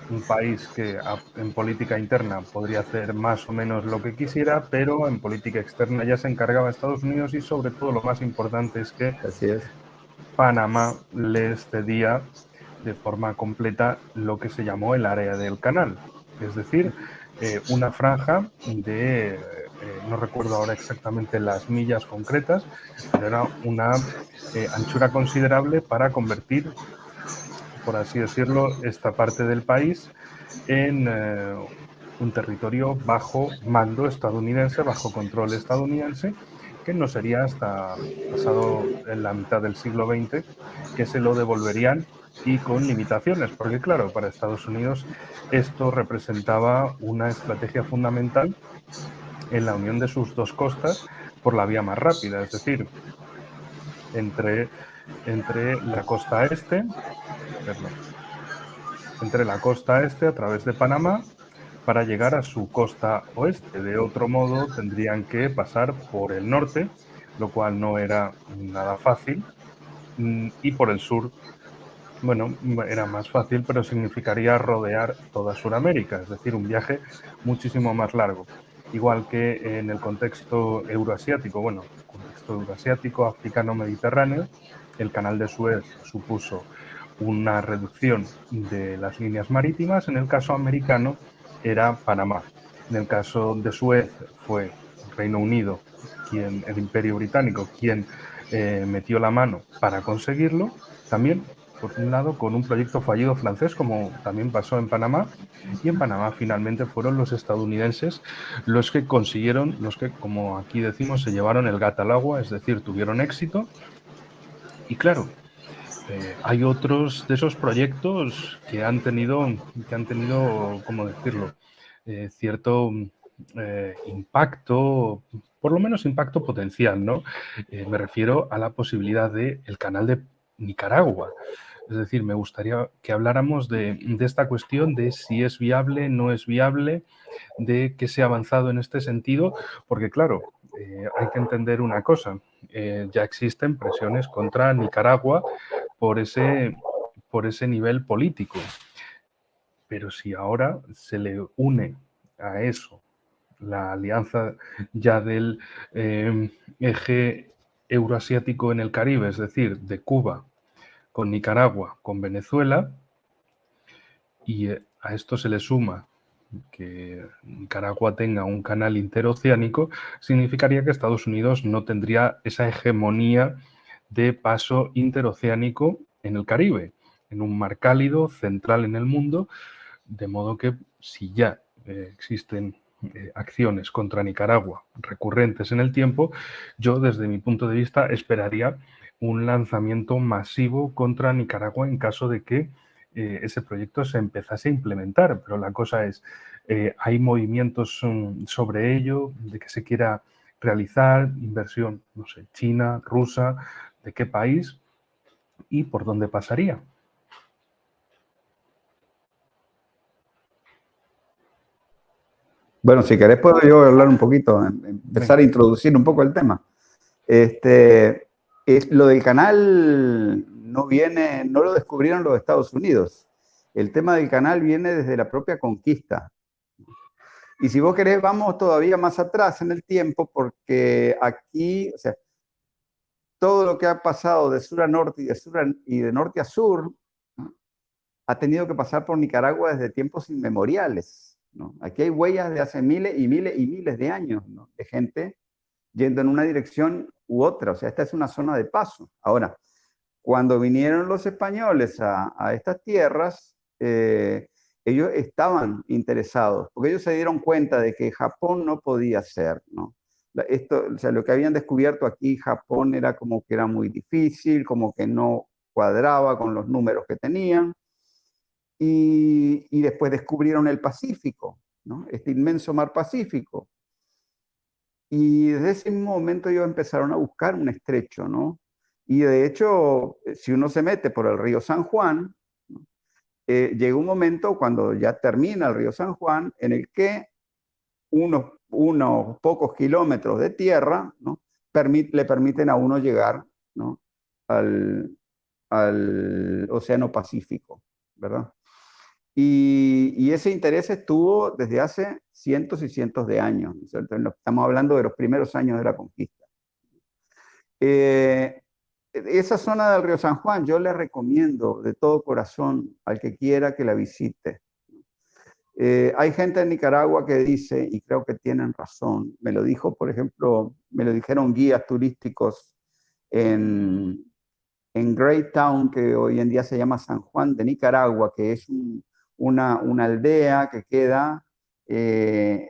un país que en política interna podría hacer más o menos lo que quisiera, pero en política externa ya se encargaba Estados Unidos y sobre todo lo más importante es que Panamá les cedía de forma completa lo que se llamó el área del canal, es decir, una franja de, no recuerdo ahora exactamente las millas concretas, pero era una anchura considerable para convertir, por así decirlo, esta parte del país en un territorio bajo mando estadounidense, bajo control estadounidense, que no sería hasta pasado en la mitad del siglo XX que se lo devolverían y con limitaciones, porque claro, para Estados Unidos esto representaba una estrategia fundamental en la unión de sus dos costas por la vía más rápida, es decir, entre la costa este, entre la costa este a través de Panamá para llegar a su costa oeste. De otro modo, tendrían que pasar por el norte, lo cual no era nada fácil, y por el sur, bueno, era más fácil, pero significaría rodear toda Sudamérica, es decir, un viaje muchísimo más largo. Igual que en el contexto euroasiático, bueno, contexto euroasiático, africano-mediterráneo, el canal de Suez supuso una reducción de las líneas marítimas. En el caso americano era Panamá. En el caso de Suez fue Reino Unido, el Imperio Británico, quien metió la mano para conseguirlo. También, por un lado, con un proyecto fallido francés, como también pasó en Panamá, y en Panamá finalmente fueron los estadounidenses los que consiguieron, los que, como aquí decimos, se llevaron el gato al agua, es decir, tuvieron éxito. Y claro, hay otros de esos proyectos que han tenido, ¿cómo decirlo?, cierto impacto, por lo menos impacto potencial, ¿no? Me refiero a la posibilidad del canal de Nicaragua. Es decir, me gustaría que habláramos de esta cuestión de si es viable, no es viable, de qué se ha avanzado en este sentido, porque claro, hay que entender una cosa, ya existen presiones contra Nicaragua por ese nivel político, pero si ahora se le une a eso la alianza ya del eje euroasiático en el Caribe, es decir, de Cuba con Nicaragua, con Venezuela, y a esto se le suma que Nicaragua tenga un canal interoceánico, significaría que Estados Unidos no tendría esa hegemonía de paso interoceánico en el Caribe, en un mar cálido, central en el mundo, de modo que si ya existen acciones contra Nicaragua recurrentes en el tiempo, yo desde mi punto de vista esperaría un lanzamiento masivo contra Nicaragua en caso de que ese proyecto se empezase a implementar. Pero la cosa es, hay movimientos sobre ello, de que se quiera realizar inversión, no sé, China, rusa, de qué país y por dónde pasaría. Bueno, si querés puedo yo hablar un poquito, empezar a introducir un poco el tema. Lo del canal no lo descubrieron los Estados Unidos. El tema del canal viene desde la propia conquista. Y si vos querés, vamos todavía más atrás en el tiempo, porque aquí, o sea, todo lo que ha pasado de sur a norte y de norte a sur, ¿no?, ha tenido que pasar por Nicaragua desde tiempos inmemoriales, ¿no? Aquí hay huellas de hace miles y miles y miles de años, ¿no?, de gente yendo en una dirección u otra. O sea, esta es una zona de paso. Ahora, cuando vinieron los españoles a estas tierras, ellos estaban interesados, porque ellos se dieron cuenta de que Japón no podía ser, ¿no? O sea, lo que habían descubierto aquí, Japón, era como que era muy difícil, como que no cuadraba con los números que tenían. Y después descubrieron el Pacífico, ¿no?, este inmenso mar Pacífico. Y desde ese mismo momento ellos empezaron a buscar un estrecho, ¿no? Y de hecho, si uno se mete por el río San Juan, ¿no?, llega un momento cuando ya termina el río San Juan en el que unos pocos kilómetros de tierra, ¿no?, le permiten a uno llegar, ¿no?, al Océano Pacífico, ¿verdad? Y ese interés estuvo desde hace cientos y cientos de años, ¿no? Estamos hablando de los primeros años de la conquista. Esa zona del río San Juan yo le recomiendo de todo corazón al que quiera que la visite. Hay gente en Nicaragua que dice, y creo que tienen razón, me lo dijo, por ejemplo, me lo dijeron guías turísticos en Great Town, que hoy en día se llama San Juan de Nicaragua, que es una aldea que queda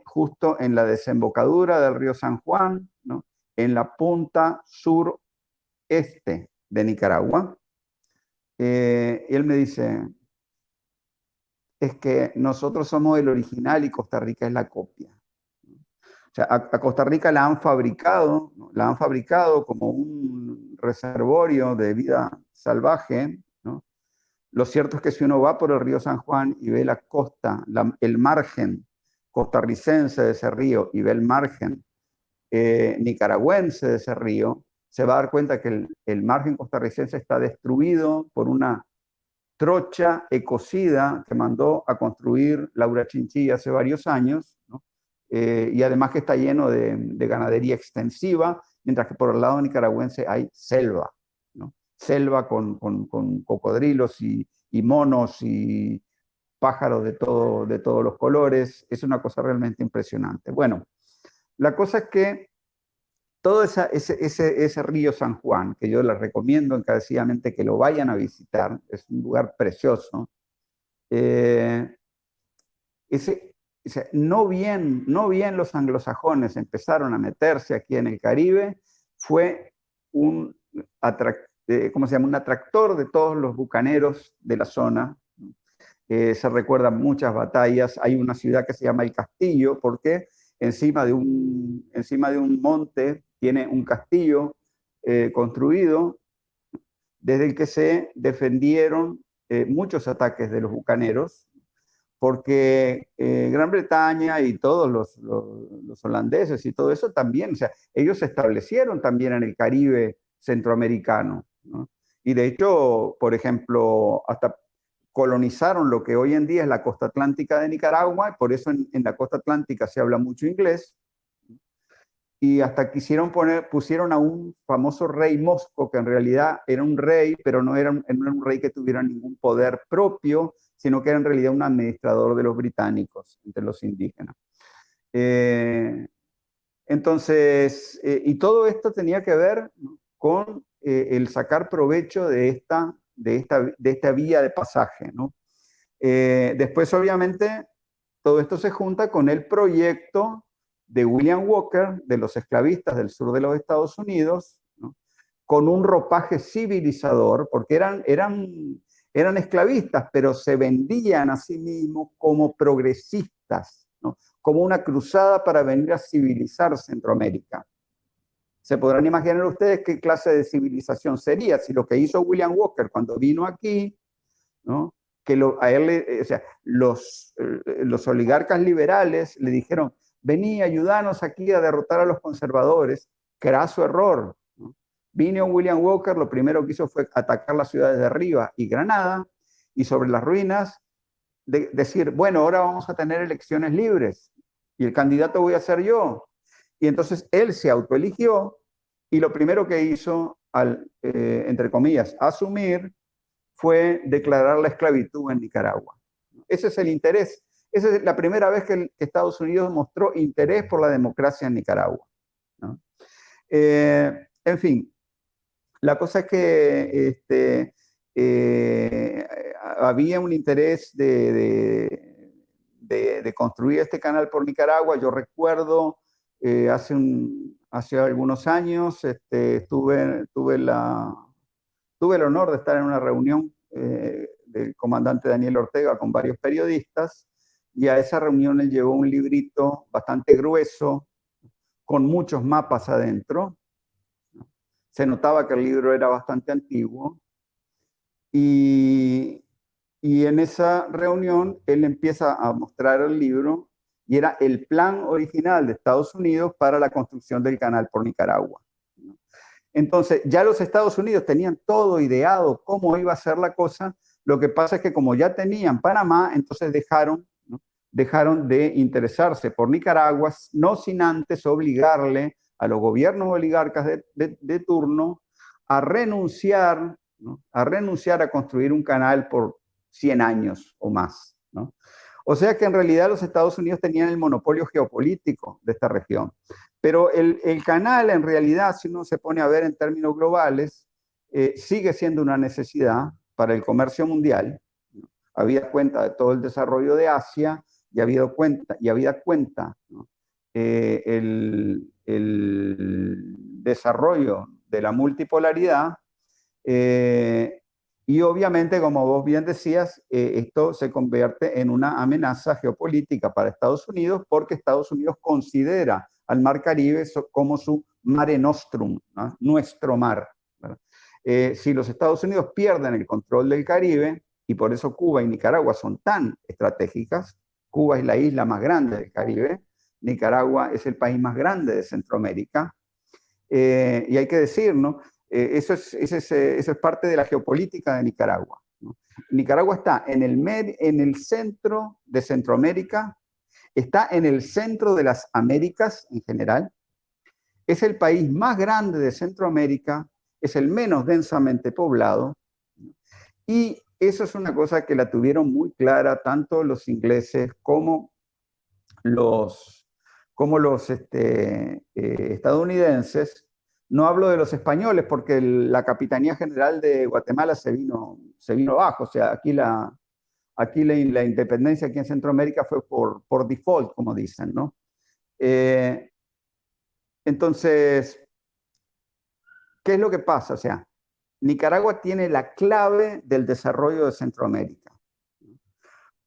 justo en la desembocadura del río San Juan, ¿no?, en la punta sureste de Nicaragua. Y él me dice, es que nosotros somos el original y Costa Rica es la copia. O sea, a Costa Rica la han fabricado, ¿no?, la han fabricado como un reservorio de vida salvaje, ¿no? Lo cierto es que si uno va por el río San Juan y ve la costa, el margen costarricense de ese río y ve el margen nicaragüense de ese río, se va a dar cuenta que el margen costarricense está destruido por una trocha ecocida que mandó a construir Laura Chinchilla hace varios años, ¿no? Y además que está lleno de ganadería extensiva, mientras que por el lado nicaragüense hay selva, ¿no? Selva con cocodrilos y monos y pájaros de todos los colores. Es una cosa realmente impresionante. Bueno, la cosa es que todo ese río San Juan, que yo les recomiendo encarecidamente que lo vayan a visitar, es un lugar precioso. No bien los anglosajones empezaron a meterse aquí en el Caribe, fue un atractor de todos los bucaneros de la zona. Se recuerdan muchas batallas. Hay una ciudad que se llama El Castillo, porque encima de un monte tiene un castillo construido desde el que se defendieron muchos ataques de los bucaneros, porque Gran Bretaña y todos los holandeses y todo eso también, o sea, ellos se establecieron también en el Caribe centroamericano, ¿no? Y de hecho, por ejemplo, hasta colonizaron lo que hoy en día es la costa atlántica de Nicaragua, y por eso en la costa atlántica se habla mucho inglés, y hasta pusieron a un famoso rey Mosco, que en realidad era un rey, pero no era un rey que tuviera ningún poder propio, sino que era en realidad un administrador de los británicos, entre los indígenas. Entonces, y todo esto tenía que ver, ¿no?, con el sacar provecho de esta vía de pasaje, ¿no? Después, obviamente, todo esto se junta con el proyecto de William Walker, de los esclavistas del sur de los Estados Unidos, ¿no?, con un ropaje civilizador, porque eran esclavistas, pero se vendían a sí mismos como progresistas, ¿no?, como una cruzada para venir a civilizar Centroamérica. Se podrán imaginar ustedes qué clase de civilización sería si lo que hizo William Walker cuando vino aquí, ¿no?, que los oligarcas liberales le dijeron: vení, ayúdanos aquí a derrotar a los conservadores, que era su error, ¿no? Vino William Walker, lo primero que hizo fue atacar las ciudades de Rivas y Granada, y sobre las ruinas decir: bueno, ahora vamos a tener elecciones libres, y el candidato voy a ser yo. Y entonces él se autoeligió, y lo primero que hizo, entre comillas, asumir, fue declarar la esclavitud en Nicaragua. Ese es el interés. Esa es la primera vez que Estados Unidos mostró interés por la democracia en Nicaragua, ¿no? En fin, la cosa es que había un interés de construir este canal por Nicaragua. Yo recuerdo hace algunos años tuve el honor de estar en una reunión del comandante Daniel Ortega con varios periodistas, y a esa reunión él llevó un librito bastante grueso con muchos mapas adentro. Se notaba que el libro era bastante antiguo, y en esa reunión él empieza a mostrar el libro, y era el plan original de Estados Unidos para la construcción del canal por Nicaragua. Entonces, ya los Estados Unidos tenían todo ideado cómo iba a ser la cosa. Lo que pasa es que como ya tenían Panamá, entonces dejaron de interesarse por Nicaragua, no sin antes obligarle a los gobiernos oligarcas de turno a renunciar, ¿no?, a construir un canal por 100 años o más, ¿no? O sea que en realidad los Estados Unidos tenían el monopolio geopolítico de esta región. Pero el canal, en realidad, si uno se pone a ver en términos globales, sigue siendo una necesidad para el comercio mundial, ¿no? Habida cuenta de todo el desarrollo de Asia, y habida cuenta, ¿no?, el desarrollo de la multipolaridad, y obviamente, como vos bien decías, esto se convierte en una amenaza geopolítica para Estados Unidos, porque Estados Unidos considera al Mar Caribe como su mare nostrum, ¿no?, nuestro mar, ¿verdad? Si los Estados Unidos pierden el control del Caribe, y por eso Cuba y Nicaragua son tan estratégicas. Cuba es la isla más grande del Caribe, Nicaragua es el país más grande de Centroamérica. y hay que decir, ¿no? Eso es parte de la geopolítica de Nicaragua, ¿no? Nicaragua está en el centro de Centroamérica, está en el centro de las Américas en general, es el país más grande de Centroamérica, es el menos densamente poblado, y eso es una cosa que la tuvieron muy clara tanto los ingleses como los estadounidenses. No hablo de los españoles porque la Capitanía General de Guatemala se vino abajo. O sea, aquí la independencia aquí en Centroamérica fue por default, como dicen, ¿no? Entonces, ¿qué es lo que pasa? O sea, Nicaragua tiene la clave del desarrollo de Centroamérica.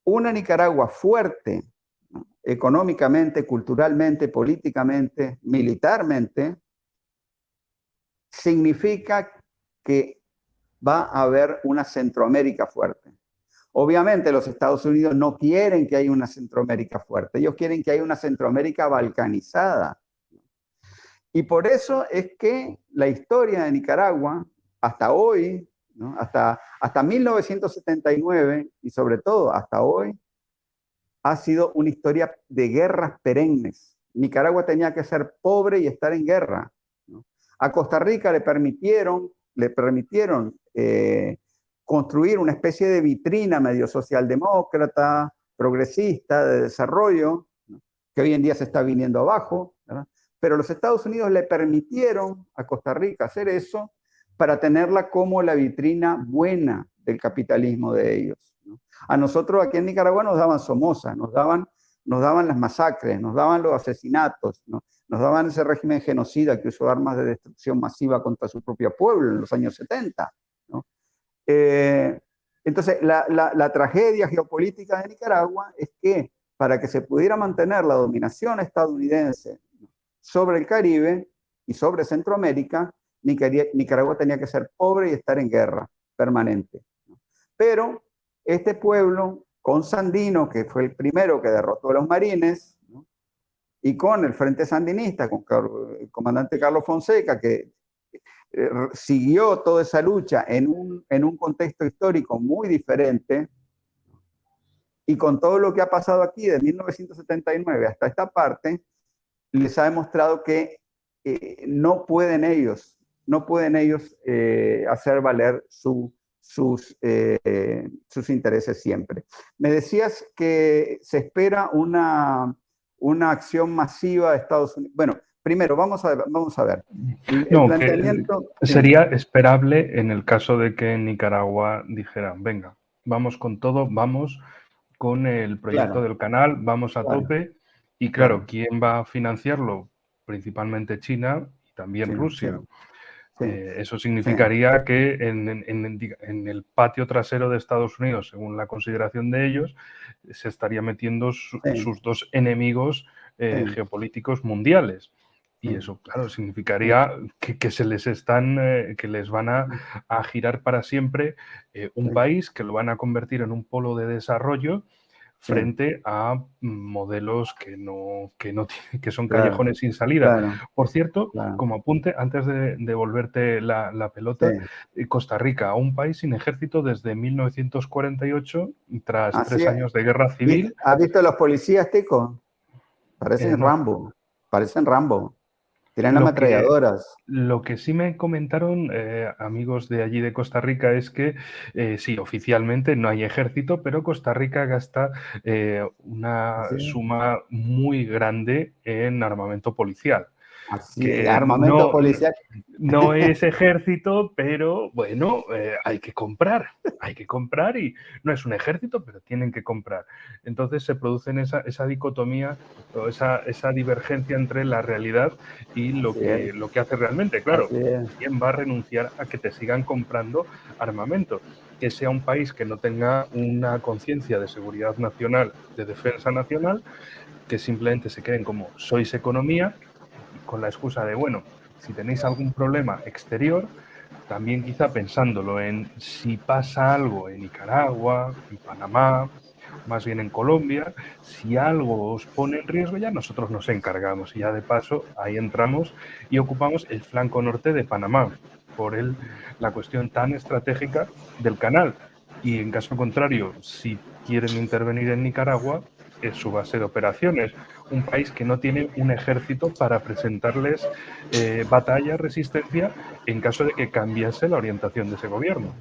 Una Nicaragua fuerte, ¿no?, económicamente, culturalmente, políticamente, militarmente, significa que va a haber una Centroamérica fuerte. Obviamente los Estados Unidos no quieren que haya una Centroamérica fuerte, ellos quieren que haya una Centroamérica balcanizada. Y por eso es que la historia de Nicaragua, hasta hoy, ¿no?, hasta 1979 y sobre todo hasta hoy, ha sido una historia de guerras perennes. Nicaragua tenía que ser pobre y estar en guerra, ¿no? A Costa Rica le permitieron construir una especie de vitrina medio socialdemócrata, progresista, de desarrollo, ¿no?, que hoy en día se está viniendo abajo, ¿verdad? Pero los Estados Unidos le permitieron a Costa Rica hacer eso para tenerla como la vitrina buena del capitalismo de ellos, ¿no? A nosotros aquí en Nicaragua nos daban Somoza, nos daban las masacres, nos daban los asesinatos, ¿no?, nos daban ese régimen genocida que usó armas de destrucción masiva contra su propio pueblo en los años 70, ¿no? Entonces, la tragedia geopolítica de Nicaragua es que para que se pudiera mantener la dominación estadounidense sobre el Caribe y sobre Centroamérica, Nicaragua tenía que ser pobre y estar en guerra permanente, ¿no? Pero este pueblo, con Sandino, que fue el primero que derrotó a los marines, ¿no?, y con el Frente Sandinista, con el comandante Carlos Fonseca, que siguió toda esa lucha en un contexto histórico muy diferente, y con todo lo que ha pasado aquí de 1979 hasta esta parte, les ha demostrado que no pueden ellos hacer valer sus intereses siempre. Me decías que se espera una acción masiva de Estados Unidos. Bueno, primero, vamos a ver. El planteamiento sería esperable en el caso de que en Nicaragua dijeran, venga, vamos con todo, vamos con el proyecto del canal, vamos a tope. Y claro, ¿quién va a financiarlo? Principalmente China y también Rusia. Eso significaría que en el patio trasero de Estados Unidos, según la consideración de ellos, se estaría metiendo sus dos enemigos geopolíticos mundiales. Y eso, claro, significaría que se les que les van a girar para siempre un país, que lo van a convertir en un polo de desarrollo frente a modelos que son callejones sin salida. Por cierto, como apunte, antes de devolverte la pelota, Costa Rica, un país sin ejército desde 1948, tras 3 años de guerra civil. ¿Has visto los policías, Tico? Parecen Rambo. Tienen ametralladoras. Lo que sí me comentaron amigos de allí de Costa Rica es que sí, oficialmente no hay ejército, pero Costa Rica gasta una suma muy grande en armamento policial. Armamento policial. No es ejército, pero bueno, hay que comprar y no es un ejército, pero tienen que comprar. Entonces se produce esa dicotomía o esa divergencia entre la realidad y lo que hace realmente. Claro, ¿quién va a renunciar a que te sigan comprando armamento? Que sea un país que no tenga una conciencia de seguridad nacional, de defensa nacional, que simplemente se queden como sois economía, con la excusa de, bueno, si tenéis algún problema exterior, también quizá pensándolo en si pasa algo en Nicaragua, en Panamá más bien en Colombia. Si algo os pone en riesgo, ya nosotros nos encargamos y ya de paso ahí entramos y ocupamos el flanco norte de Panamá por la cuestión tan estratégica del canal. Y en caso contrario, si quieren intervenir en Nicaragua, es su base de operaciones. Un país que no tiene un ejército para presentarles batalla, resistencia, en caso de que cambiase la orientación de ese gobierno.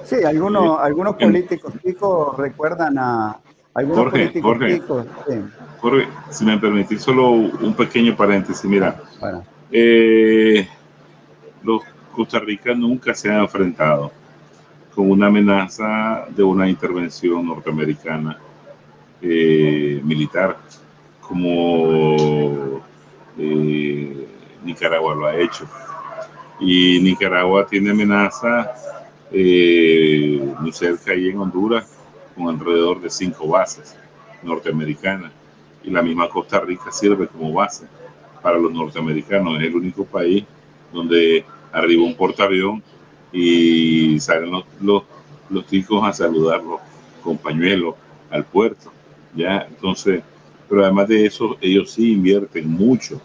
Sí, algunos políticos ticos recuerdan a algunos políticos Jorge, ticos. Sí. Jorge, si me permitís solo un pequeño paréntesis, mira, Bueno, los Costa Rica nunca se han enfrentado con una amenaza de una intervención norteamericana militar, como Nicaragua lo ha hecho. Y Nicaragua tiene amenaza muy cerca ahí en Honduras, con alrededor de 5 bases norteamericanas. Y la misma Costa Rica sirve como base para los norteamericanos. Es el único país donde arriba un portaavión y salen los ticos a saludarlos con pañuelos al puerto. ¿Ya? Entonces, pero además de eso, ellos sí invierten mucho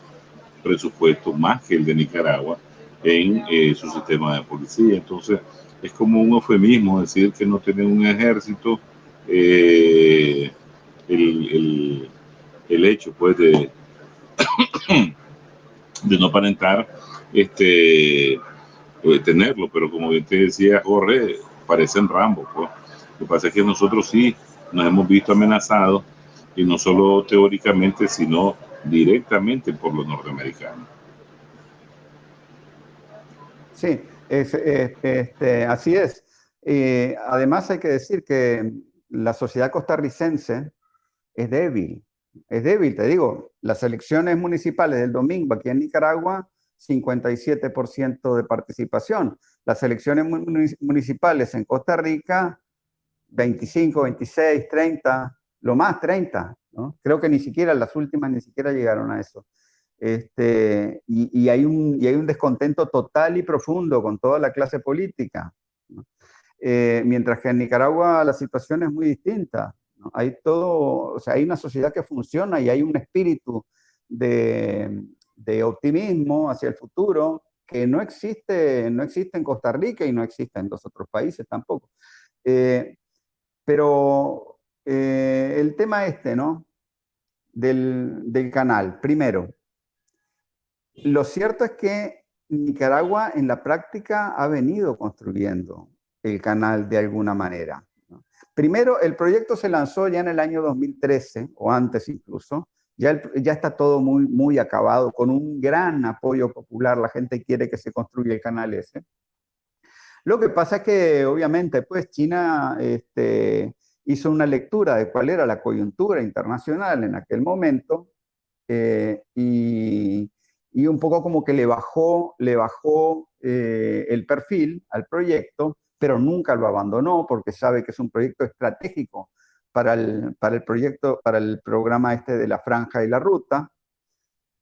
presupuesto, más que el de Nicaragua, en su sistema de policía. Entonces, es como un eufemismo decir que no tienen un ejército. El, el hecho, pues, de no aparentar tenerlo, pero como bien te decía Jorge, parecen Rambo, pues. Lo que pasa es que nosotros sí nos hemos visto amenazados, y no solo teóricamente, sino directamente por los norteamericanos. sí, así es. Además hay que decir que la sociedad costarricense es débil. Es débil, te digo. Las elecciones municipales del domingo aquí en Nicaragua, 57% de participación. Las elecciones municipales en Costa Rica, 25, 26, 30, lo más 30, ¿no? Creo que ni siquiera las últimas ni siquiera llegaron a eso. Y hay un descontento total y profundo con toda la clase política, ¿no? Mientras que en Nicaragua la situación es muy distinta, ¿no? Hay todo, o sea, hay una sociedad que funciona y hay un espíritu de optimismo hacia el futuro que no existe en Costa Rica y no existe en los otros países tampoco. Pero el tema ¿no? Del canal, primero, lo cierto es que Nicaragua en la práctica ha venido construyendo el canal de alguna manera, ¿no? Primero, el proyecto se lanzó ya en el año 2013, o antes incluso. Ya está todo muy, muy acabado, con un gran apoyo popular. La gente quiere que se construya el canal ese. Lo que pasa es que, obviamente, pues China hizo una lectura de cuál era la coyuntura internacional en aquel momento, y un poco como que le bajó el perfil al proyecto, pero nunca lo abandonó porque sabe que es un proyecto estratégico para el proyecto, para el programa de la Franja y la Ruta,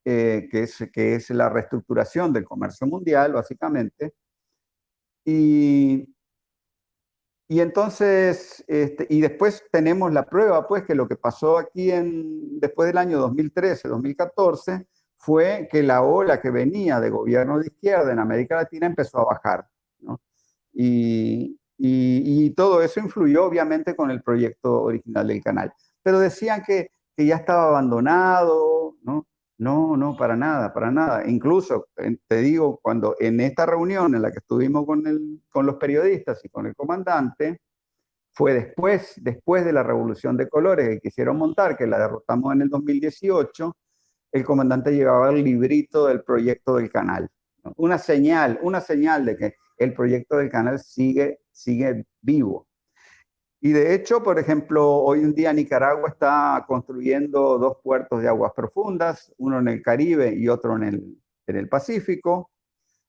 que es la reestructuración del comercio mundial, básicamente. Y entonces, y después tenemos la prueba, pues, que lo que pasó aquí después del año 2013, 2014, fue que la ola que venía de gobierno de izquierda en América Latina empezó a bajar, ¿no? Y todo eso influyó, obviamente, con el proyecto original del canal. Pero decían que ya estaba abandonado, ¿no? No, no, para nada, para nada. Incluso, te digo, cuando en esta reunión en la que estuvimos con los periodistas y con el comandante, fue después de la Revolución de Colores que quisieron montar, que la derrotamos en el 2018, el comandante llevaba el librito del proyecto del canal, ¿no? Una señal de que el proyecto del canal sigue vivo. Y de hecho, por ejemplo, hoy en día Nicaragua está construyendo 2 puertos de aguas profundas, uno en el Caribe y otro en el Pacífico.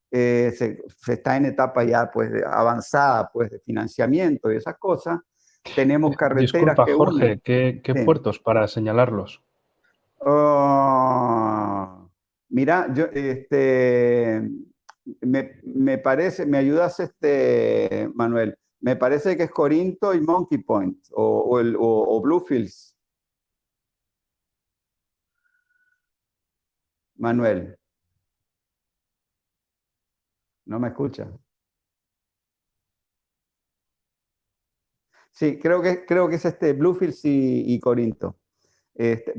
Se está en etapa ya pues avanzada pues de financiamiento y esas cosas. Tenemos carreteras Disculpa, que Jorge, unen. ¿qué Sí. puertos para señalarlos? Mira, me parece, me ayudas, Manuel, me parece que es Corinto y Monkey Point, o Bluefields. Manuel, ¿no me escucha? Sí, creo que es Bluefields y Corinto.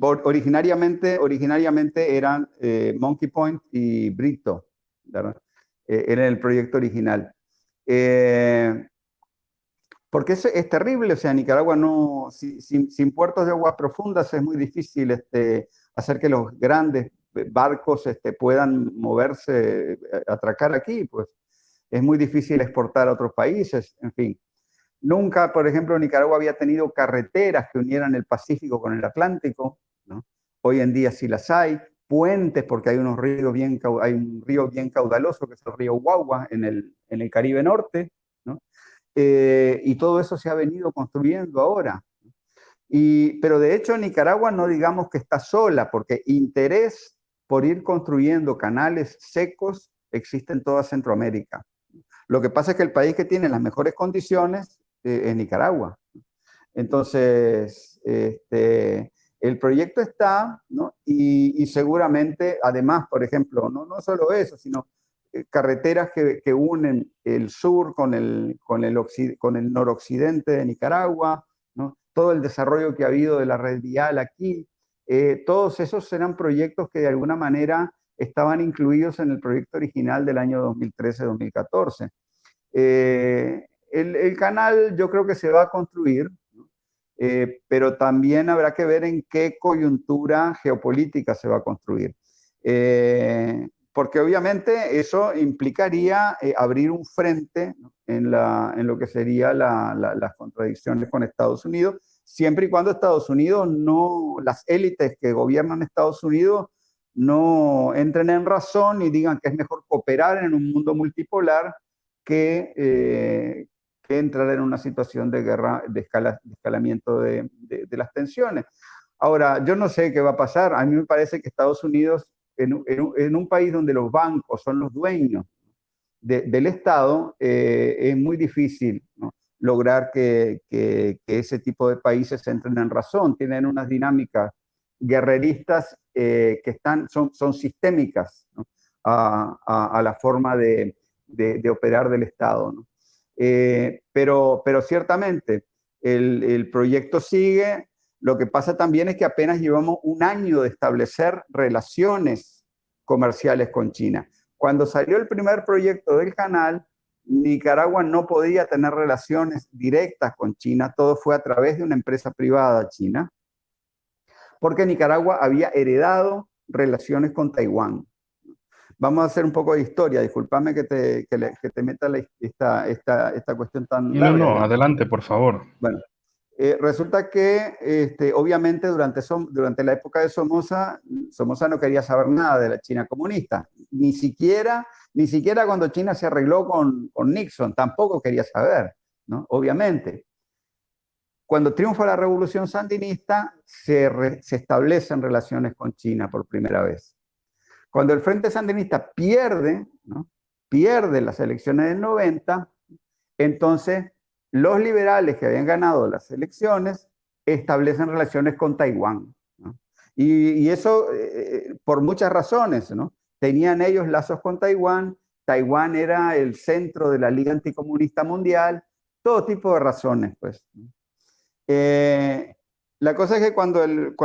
Originariamente eran Monkey Point y Brito, ¿verdad? Era el proyecto original. Porque es terrible, o sea, Nicaragua no, sin puertos de aguas profundas es muy difícil hacer que los grandes barcos puedan moverse, atracar aquí, pues es muy difícil exportar a otros países, en fin. Nunca, por ejemplo, Nicaragua había tenido carreteras que unieran el Pacífico con el Atlántico, ¿no? Hoy en día sí las hay, puentes, porque hay un río bien caudaloso, que es el río Guagua, en el Caribe Norte, ¿no? Y todo eso se ha venido construyendo ahora. Pero de hecho Nicaragua no digamos que está sola, porque interés por ir construyendo canales secos existe en toda Centroamérica. Lo que pasa es que el país que tiene las mejores condiciones es Nicaragua. Entonces, el proyecto está, ¿no? Y seguramente, además, por ejemplo, no solo eso, sino carreteras que unen el sur con el noroccidente de Nicaragua, ¿no? Todo el desarrollo que ha habido de la red vial aquí, todos esos serán proyectos que de alguna manera estaban incluidos en el proyecto original del año 2013-2014. El canal yo creo que se va a construir, ¿no? Pero también habrá que ver en qué coyuntura geopolítica se va a construir. Porque obviamente eso implicaría abrir un frente, ¿no? en lo que sería las contradicciones con Estados Unidos, siempre y cuando Estados Unidos las élites que gobiernan Estados Unidos no entren en razón y digan que es mejor cooperar en un mundo multipolar que entrar en una situación de guerra, de escalamiento de las tensiones. Ahora, yo no sé qué va a pasar. A mí me parece que Estados Unidos, en un país donde los bancos son los dueños del Estado, es muy difícil, ¿no? Lograr que ese tipo de países entren en razón. Tienen unas dinámicas guerreristas que son sistémicas, ¿no? a la forma de operar del Estado, ¿no? Pero ciertamente el proyecto sigue. Lo que pasa también es que apenas llevamos un año de establecer relaciones comerciales con China. Cuando salió el primer proyecto del canal, Nicaragua no podía tener relaciones directas con China, todo fue a través de una empresa privada china, porque Nicaragua había heredado relaciones con Taiwán. Vamos a hacer un poco de historia, discúlpame que te meta esta cuestión tan larga. No, adelante, por favor. Bueno, resulta que obviamente durante la época de Somoza no quería saber nada de la China comunista, ni siquiera cuando China se arregló con Nixon, tampoco quería saber, ¿no? Obviamente. Cuando triunfa la revolución sandinista, se establecen relaciones con China por primera vez. Cuando el Frente Sandinista pierde, ¿no? Pierde las elecciones del 90, entonces los liberales que habían ganado las elecciones establecen relaciones con Taiwán, ¿no? Y eso por muchas razones, ¿no? Tenían ellos lazos con Taiwán, Taiwán era el centro de la Liga Anticomunista Mundial, todo tipo de razones, pues. La cosa es que cuando el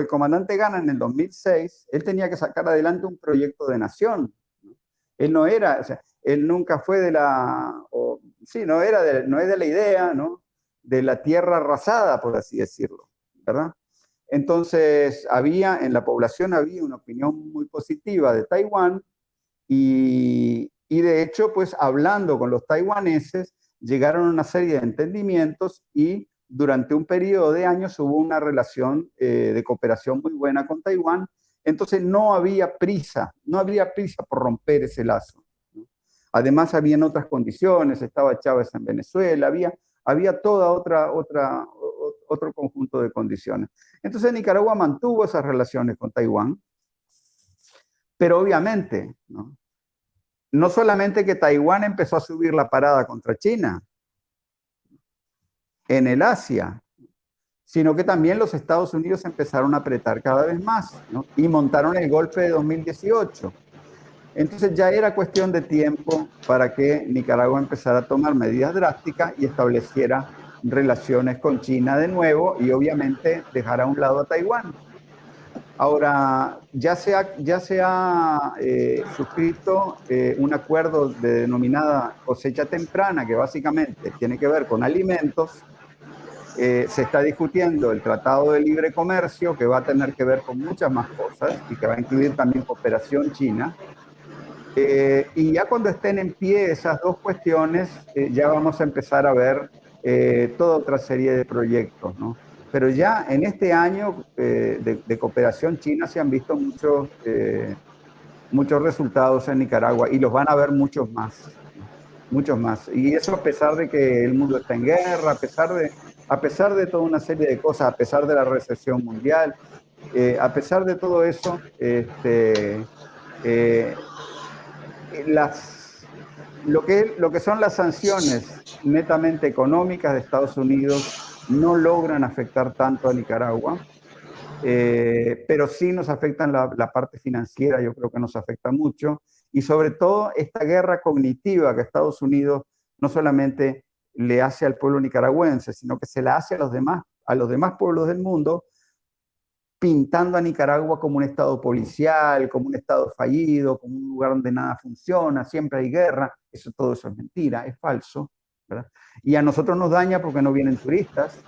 comandante gana en el 2006, él tenía que sacar adelante un proyecto de nación, ¿no? Él no era, o sea, él nunca fue no es de la idea, ¿no? De la tierra arrasada, por así decirlo, ¿verdad? Entonces, en la población había una opinión muy positiva de Taiwán y de hecho, pues hablando con los taiwaneses, llegaron a una serie de entendimientos y durante un periodo de años hubo una relación de cooperación muy buena con Taiwán. Entonces no había prisa por romper ese lazo, ¿no? Además habían otras condiciones, estaba Chávez en Venezuela, había otro conjunto de condiciones. Entonces Nicaragua mantuvo esas relaciones con Taiwán, pero obviamente, ¿no? no solamente que Taiwán empezó a subir la parada contra China en el Asia, sino que también los Estados Unidos empezaron a apretar cada vez más, ¿no? Y montaron el golpe de 2018. Entonces ya era cuestión de tiempo para que Nicaragua empezara a tomar medidas drásticas y estableciera relaciones con China de nuevo y obviamente dejar a un lado a Taiwán. Ahora, ya se ha suscrito un acuerdo denominada cosecha temprana, que básicamente tiene que ver con alimentos. Se está discutiendo el Tratado de Libre Comercio, que va a tener que ver con muchas más cosas y que va a incluir también cooperación china. Y ya cuando estén en pie esas dos cuestiones, ya vamos a empezar a ver toda otra serie de proyectos, ¿no? Pero ya en este año de cooperación china se han visto muchos resultados en Nicaragua y los van a ver muchos más, ¿no? Muchos más. Y eso a pesar de que el mundo está en guerra, a pesar de toda una serie de cosas, a pesar de la recesión mundial, a pesar de todo eso, lo que son las sanciones netamente económicas de Estados Unidos no logran afectar tanto a Nicaragua, pero sí nos afectan la parte financiera, yo creo que nos afecta mucho, y sobre todo esta guerra cognitiva que Estados Unidos no solamente le hace al pueblo nicaragüense, sino que se la hace a los demás pueblos del mundo, pintando a Nicaragua como un estado policial, como un estado fallido, como un lugar donde nada funciona, siempre hay guerra. Todo eso es mentira, es falso, ¿verdad? Y a nosotros nos daña porque no vienen turistas,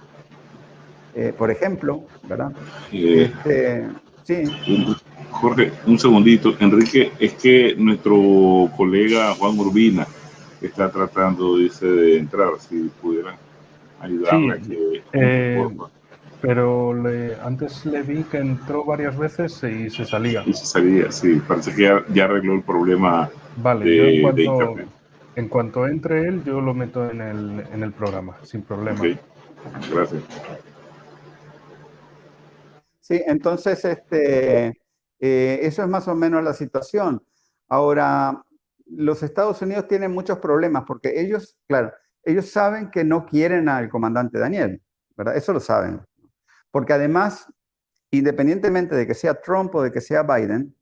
por ejemplo, ¿verdad? Sí. Jorge, un segundito. Enrique, es que nuestro colega Juan Urbina está tratando, dice, de entrar, si pudieran ayudarle. Sí, pero antes le vi que entró varias veces y se salía. Y se salía, sí. Parece que ya arregló el problema. Vale, yo de internet. En cuanto entre él, yo lo meto en el programa, sin problema. Okay. Gracias. Sí, entonces eso es más o menos la situación. Ahora, los Estados Unidos tienen muchos problemas porque ellos, claro, ellos saben que no quieren al comandante Daniel, ¿verdad? Eso lo saben. Porque además, independientemente de que sea Trump o de que sea Biden,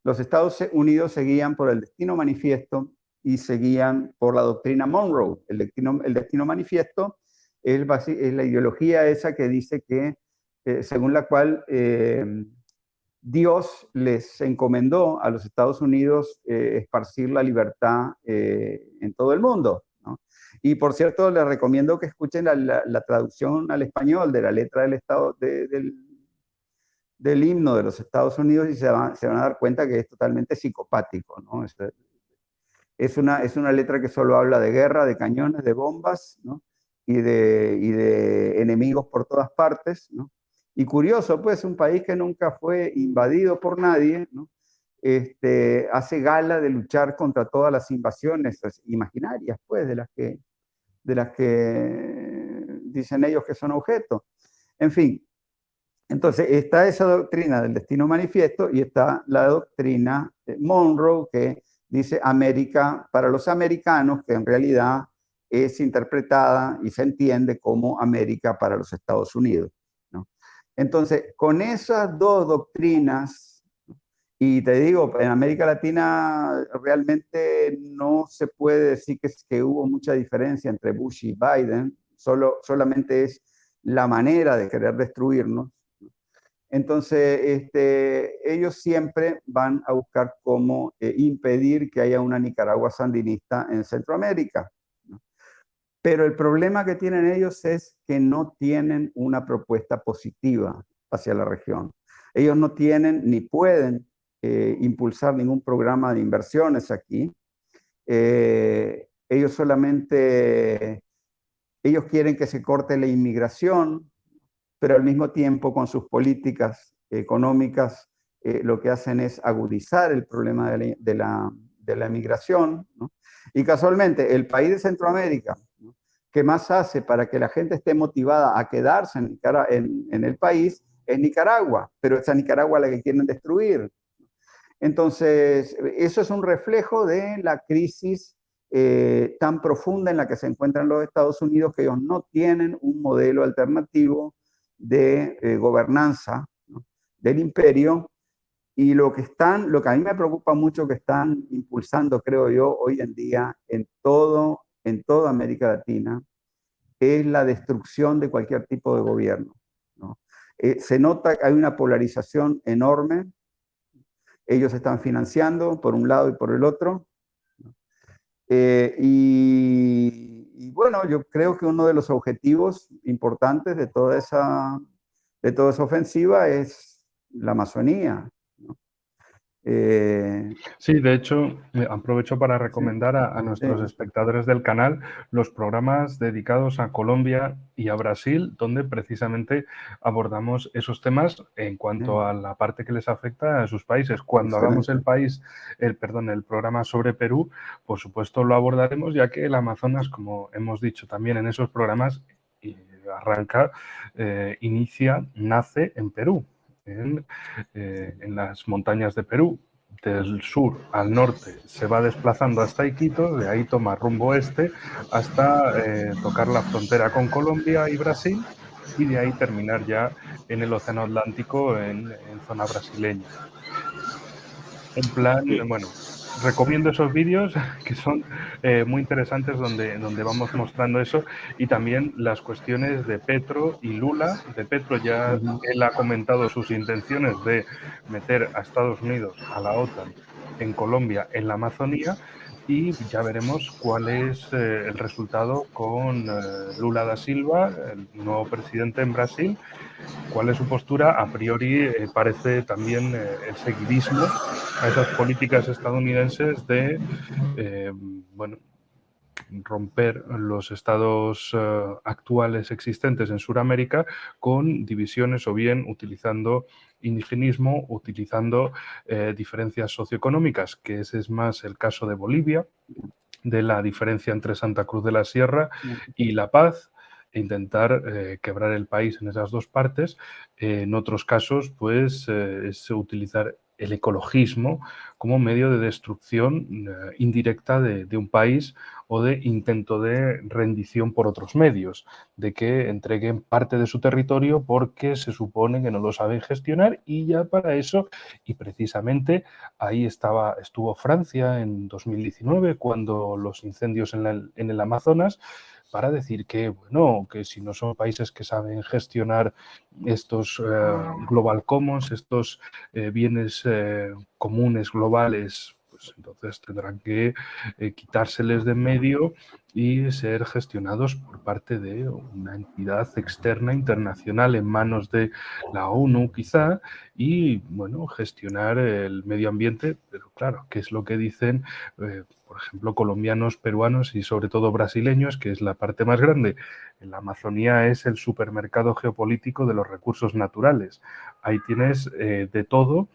los Estados Unidos seguían por el destino manifiesto y seguían por la doctrina Monroe. El destino manifiesto es la ideología esa que dice que, según la cual Dios les encomendó a los Estados Unidos esparcir la libertad en todo el mundo, ¿no? Y por cierto, les recomiendo que escuchen la traducción al español de la letra del himno de los Estados Unidos y se van a dar cuenta que es totalmente psicopático, ¿no? Es una letra que solo habla de guerra, de cañones, de bombas, ¿no? y de enemigos por todas partes, ¿no? Y curioso, pues, un país que nunca fue invadido por nadie, ¿no? Hace gala de luchar contra todas las invasiones imaginarias, pues, de las que dicen ellos que son objeto. En fin, entonces está esa doctrina del destino manifiesto y está la doctrina Monroe que dice América para los americanos, que en realidad es interpretada y se entiende como América para los Estados Unidos, ¿no? Entonces, con esas dos doctrinas, y te digo, en América Latina realmente no se puede decir que hubo mucha diferencia entre Bush y Biden, solamente es la manera de querer destruirnos. Entonces, ellos siempre van a buscar cómo impedir que haya una Nicaragua sandinista en Centroamérica, ¿no? Pero el problema que tienen ellos es que no tienen una propuesta positiva hacia la región. Ellos no tienen ni pueden impulsar ningún programa de inversiones aquí. Ellos quieren que se corte la inmigración, pero al mismo tiempo con sus políticas económicas lo que hacen es agudizar el problema de la migración, ¿no? Y casualmente el país de Centroamérica, ¿no?, que más hace para que la gente esté motivada a quedarse en el país es Nicaragua, pero es a Nicaragua la que quieren destruir. Entonces, eso es un reflejo de la crisis tan profunda en la que se encuentran los Estados Unidos, que ellos no tienen un modelo alternativo de gobernanza, ¿no?, del imperio. Y lo que a mí me preocupa mucho que están impulsando, creo yo, hoy en día en toda América Latina, es la destrucción de cualquier tipo de gobierno, ¿no? Se nota que hay una polarización enorme. Ellos están financiando por un lado y por el otro. Y bueno, yo creo que uno de los objetivos importantes de toda esa ofensiva es la Amazonía, ¿no? Sí, de hecho, aprovecho para Sí, recomendar a nuestros sí, espectadores del canal los programas dedicados a Colombia y a Brasil, donde precisamente abordamos esos temas en cuanto a la parte que les afecta a sus países. Cuando hagamos excelente. el programa sobre Perú, por supuesto lo abordaremos, ya que el Amazonas, como hemos dicho también en esos programas, nace en Perú. En las montañas de Perú. Del sur al norte se va desplazando hasta Iquitos, de ahí toma rumbo este hasta tocar la frontera con Colombia y Brasil y de ahí terminar ya en el Océano Atlántico en zona brasileña. Un plan, Sí. bueno, recomiendo esos vídeos que son muy interesantes donde vamos mostrando eso y también las cuestiones de Petro y Lula. De Petro ya él ha comentado sus intenciones de meter a Estados Unidos, a la OTAN, en Colombia, en la Amazonía, y ya veremos cuál es el resultado con Lula da Silva, el nuevo presidente en Brasil. ¿Cuál es su postura? A priori parece también el seguidismo a esas políticas estadounidenses de, bueno, romper los estados actuales existentes en Sudamérica con divisiones o bien utilizando indigenismo, utilizando diferencias socioeconómicas, que ese es más el caso de Bolivia, de la diferencia entre Santa Cruz de la Sierra y La Paz, e intentar quebrar el país en esas dos partes. En otros casos, pues, es utilizar el ecologismo como medio de destrucción indirecta de un país o de intento de rendición por otros medios, de que entreguen parte de su territorio porque se supone que no lo saben gestionar y ya para eso, y precisamente ahí estuvo Francia en 2019 cuando los incendios en el Amazonas, para decir que, bueno, que si no son países que saben gestionar estos global commons, estos bienes comunes globales, pues entonces tendrán que quitárseles de en medio y ser gestionados por parte de una entidad externa internacional en manos de la ONU quizá y, bueno, gestionar el medio ambiente, pero claro, ¿qué es lo que dicen por ejemplo, colombianos, peruanos y sobre todo brasileños, que es la parte más grande? La Amazonía es el supermercado geopolítico de los recursos naturales. Ahí tienes de todo,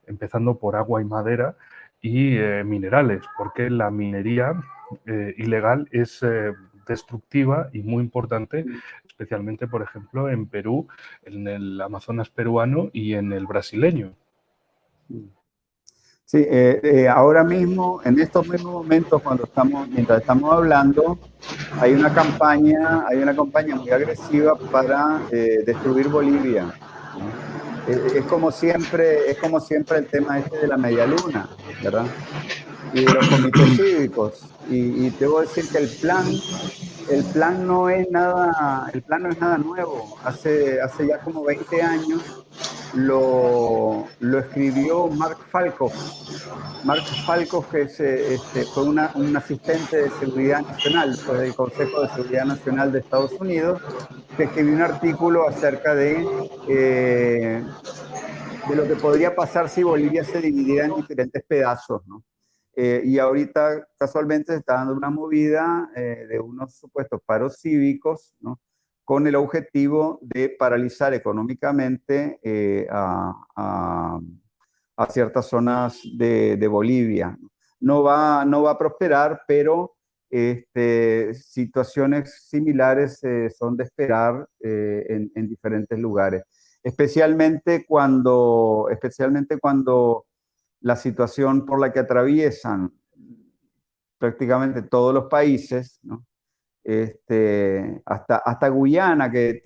empezando por agua y madera y minerales, porque la minería ilegal es destructiva y muy importante, especialmente, por ejemplo, en Perú, en el Amazonas peruano y en el brasileño. Sí, ahora mismo, en estos mismos momentos, mientras estamos hablando, hay una campaña muy agresiva para destruir Bolivia, ¿no? Es como siempre el tema este de la media luna, ¿verdad? Y de los comités cívicos. Y debo decir que el plan no es nada nuevo. Hace ya como 20 años lo escribió Mark Falkhoff. Mark Falkhoff, que fue un asistente de seguridad nacional, después del Consejo de Seguridad Nacional de Estados Unidos, que escribió un artículo acerca de lo que podría pasar si Bolivia se dividiera en diferentes pedazos, ¿no? Y ahorita casualmente se está dando una movida de unos supuestos paros cívicos, ¿no?, con el objetivo de paralizar económicamente a ciertas zonas de Bolivia. No va a prosperar, pero situaciones similares son de esperar en diferentes lugares, especialmente cuando la situación por la que atraviesan prácticamente todos los países, ¿no? Hasta Guyana, que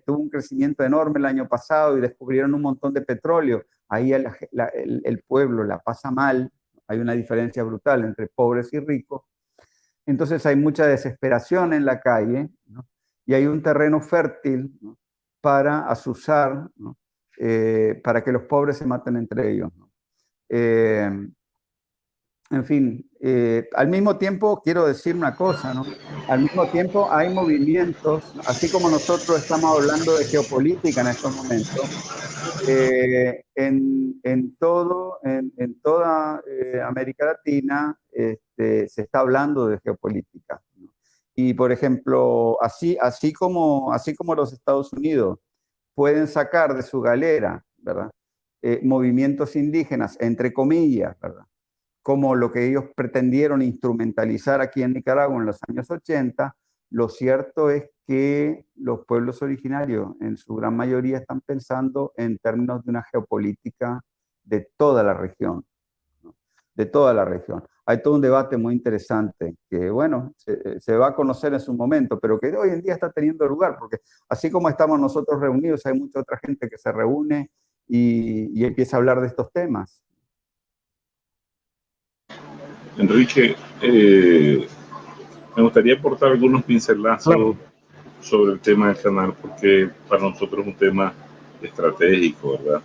tuvo un crecimiento enorme el año pasado y descubrieron un montón de petróleo. Ahí el pueblo la pasa mal, hay una diferencia brutal entre pobres y ricos. Entonces hay mucha desesperación en la calle, ¿no? Y hay un terreno fértil, ¿no?, para azuzar, ¿no?, para que los pobres se maten entre ellos, ¿no? En fin, al mismo tiempo quiero decir una cosa, ¿no? Al mismo tiempo hay movimientos, así como nosotros estamos hablando de geopolítica en estos momentos, en toda América Latina se está hablando de geopolítica, ¿no? Y por ejemplo, así como los Estados Unidos pueden sacar de su galera, ¿verdad?, movimientos indígenas, entre comillas, ¿verdad?, como lo que ellos pretendieron instrumentalizar aquí en Nicaragua en los años 80, lo cierto es que los pueblos originarios en su gran mayoría están pensando en términos de una geopolítica de toda la región, ¿no?, de toda la región. Hay todo un debate muy interesante que, bueno, se va a conocer en su momento, pero que hoy en día está teniendo lugar, porque así como estamos nosotros reunidos, hay mucha otra gente que se reúne y empieza a hablar de estos temas. Enrique, me gustaría aportar algunos pincelazos sobre el tema del canal, porque para nosotros es un tema estratégico, ¿verdad?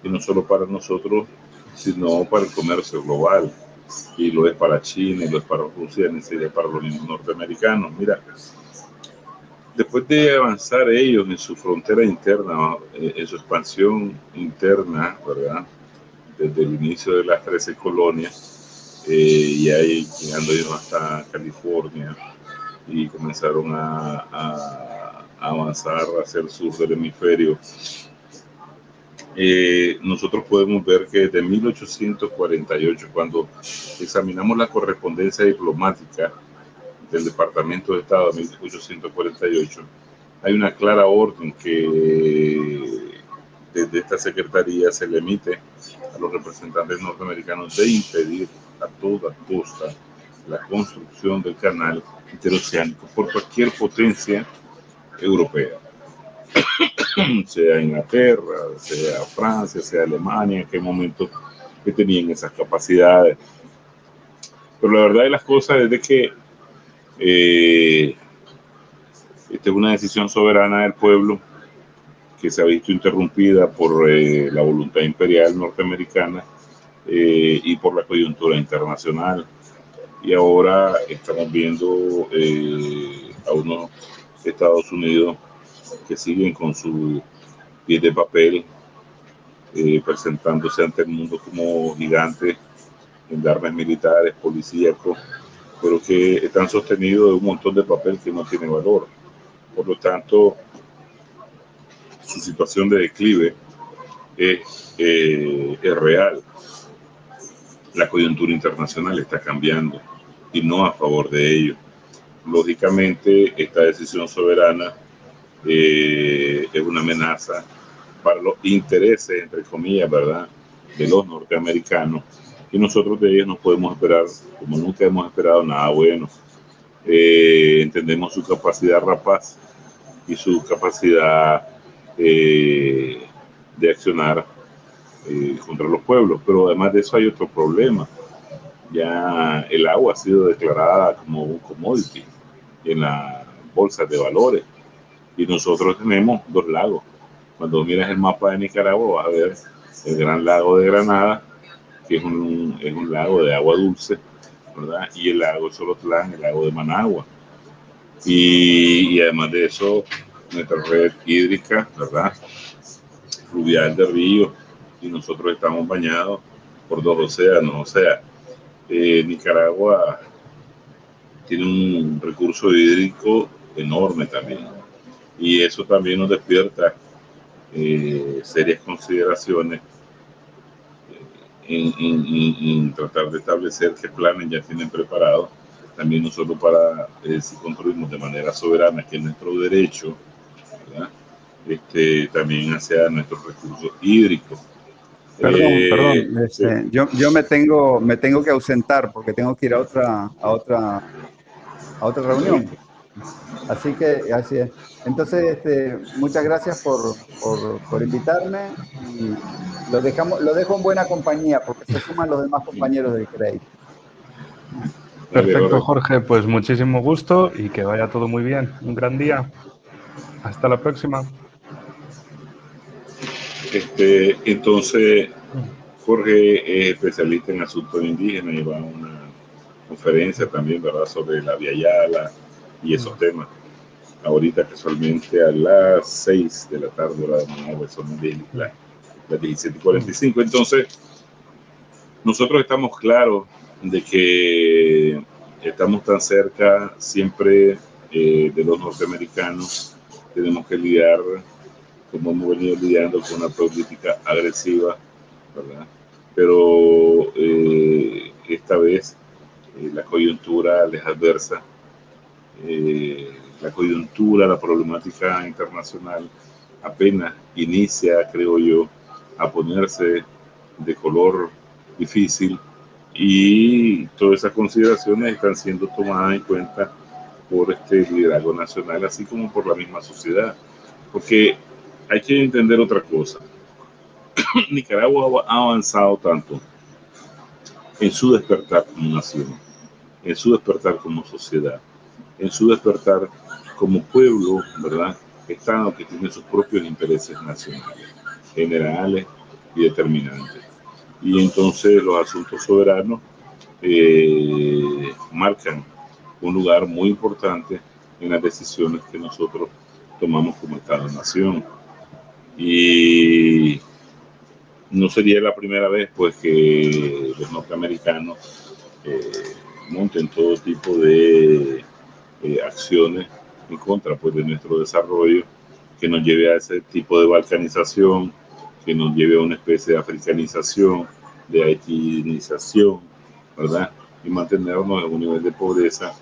Y no solo para nosotros, sino para el comercio global. Y lo es para China, y lo es para Rusia, ni siquiera para los norteamericanos. Mira, después de avanzar ellos en su frontera interna, en su expansión interna, ¿verdad?, desde el inicio de las 13 colonias, y ahí llegando ellos hasta California, y comenzaron a avanzar hacia el sur del hemisferio. Nosotros podemos ver que desde 1848, cuando examinamos la correspondencia diplomática del Departamento de Estado de 1848, hay una clara orden que desde esta secretaría se le emite a los representantes norteamericanos de impedir a toda costa la construcción del canal interoceánico por cualquier potencia europea, sea Inglaterra, sea Francia, sea Alemania, en aquel momento que tenían esas capacidades. Pero la verdad de las cosas es de que esta es una decisión soberana del pueblo que se ha visto interrumpida por la voluntad imperial norteamericana y por la coyuntura internacional. Y ahora estamos viendo a unos Estados Unidos que siguen con su pie de papel, presentándose ante el mundo como gigantes en armas militares, policíacos, pero que están sostenidos de un montón de papel que no tiene valor. Por lo tanto, su situación de declive es real. La coyuntura internacional está cambiando y no a favor de ello. Lógicamente, esta decisión soberana es una amenaza para los intereses, entre comillas, ¿verdad?, de los norteamericanos, y nosotros de ellos no podemos esperar, como nunca hemos esperado, nada bueno. Entendemos su capacidad rapaz y su capacidad de accionar contra los pueblos, pero además de eso hay otro problema. Ya el agua ha sido declarada como un commodity en la bolsa de valores, y nosotros tenemos dos lagos. Cuando miras el mapa de Nicaragua vas a ver el Gran Lago de Granada, que es un lago de agua dulce, ¿verdad?, y el lago de Solotlán, el lago de Managua. Y además de eso, nuestra red hídrica, ¿verdad?, fluvial de ríos, y nosotros estamos bañados por dos océanos. O sea, Nicaragua tiene un recurso hídrico enorme también, y eso también nos despierta serias consideraciones en tratar de establecer qué planes ya tienen preparados, también no solo para si construimos de manera soberana, que es nuestro derecho, ¿verdad?, también hacia nuestros recursos hídricos. Perdón, Sí. yo me tengo que ausentar porque tengo que ir a otra reunión. Así es. Entonces, muchas gracias por invitarme y lo dejo en buena compañía porque se suman los demás compañeros del CREI. Vale, Perfecto, Jorge. Jorge, pues muchísimo gusto y que vaya todo muy bien. Un gran día. Hasta la próxima. Entonces, Jorge es especialista en asuntos indígenas y va a una conferencia también, ¿verdad?, sobre la Via Yala y esos temas. Ahorita casualmente a las 6 de la tarde, hora de Managua, son las 17:45. Entonces, nosotros estamos claros de que estamos tan cerca siempre de los norteamericanos. Tenemos que lidiar, como hemos venido lidiando, con una política agresiva, ¿verdad? Pero esta vez la coyuntura les adversa. La coyuntura, la problemática internacional apenas inicia, creo yo, a ponerse de color difícil, y todas esas consideraciones están siendo tomadas en cuenta por este liderazgo nacional, así como por la misma sociedad, porque hay que entender otra cosa. Nicaragua ha avanzado tanto en su despertar como nación, en su despertar como sociedad, en su despertar como pueblo, ¿verdad? Estado que tiene sus propios intereses nacionales, generales y determinantes. Y entonces los asuntos soberanos marcan un lugar muy importante en las decisiones que nosotros tomamos como Estado-nación. Y no sería la primera vez, pues, que los norteamericanos monten todo tipo de acciones en contra, pues, de nuestro desarrollo, que nos lleve a ese tipo de balcanización, que nos lleve a una especie de africanización, de haitianización, ¿verdad? Y mantenernos en un nivel de pobreza,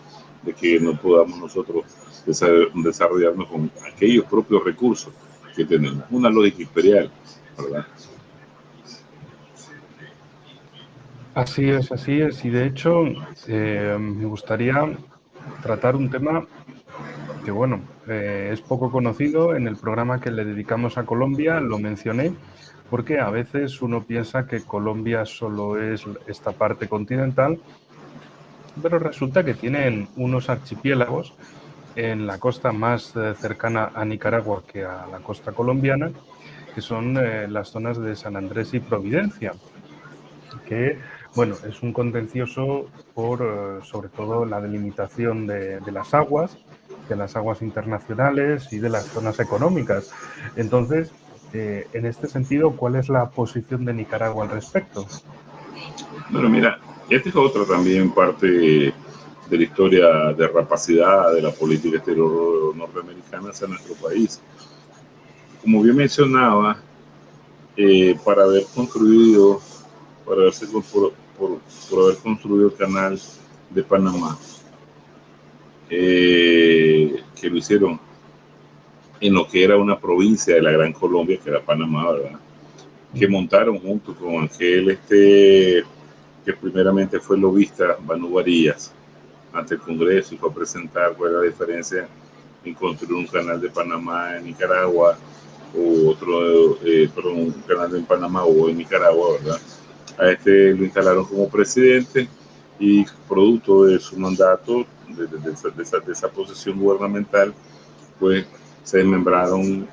de que no podamos nosotros desarrollarnos con aquellos propios recursos que tenemos. Una lógica imperial, ¿verdad? Así es. Y de hecho, me gustaría tratar un tema que, bueno, es poco conocido. En el programa que le dedicamos a Colombia lo mencioné, porque a veces uno piensa que Colombia solo es esta parte continental, pero resulta que tienen unos archipiélagos en la costa más cercana a Nicaragua que a la costa colombiana, que son las zonas de San Andrés y Providencia, que, bueno, es un contencioso por, sobre todo, la delimitación de las aguas internacionales y de las zonas económicas. Entonces, en este sentido, ¿cuál es la posición de Nicaragua al respecto? Bueno, mira, esta es otra también parte de la historia de rapacidad de la política exterior norteamericana hacia nuestro país. Como bien mencionaba, para haber construido, por haber construido el canal de Panamá, que lo hicieron en lo que era una provincia de la Gran Colombia, que era Panamá, ¿verdad? Que montaron junto con aquel que primeramente fue lobista, Banu Varillas, ante el Congreso, y fue a presentar cuál era la diferencia en construir un canal de Panamá en Nicaragua o otro, un canal en Panamá o en Nicaragua, ¿verdad? A lo instalaron como presidente, y producto de su mandato, de esa posición gubernamental, pues se desmembraron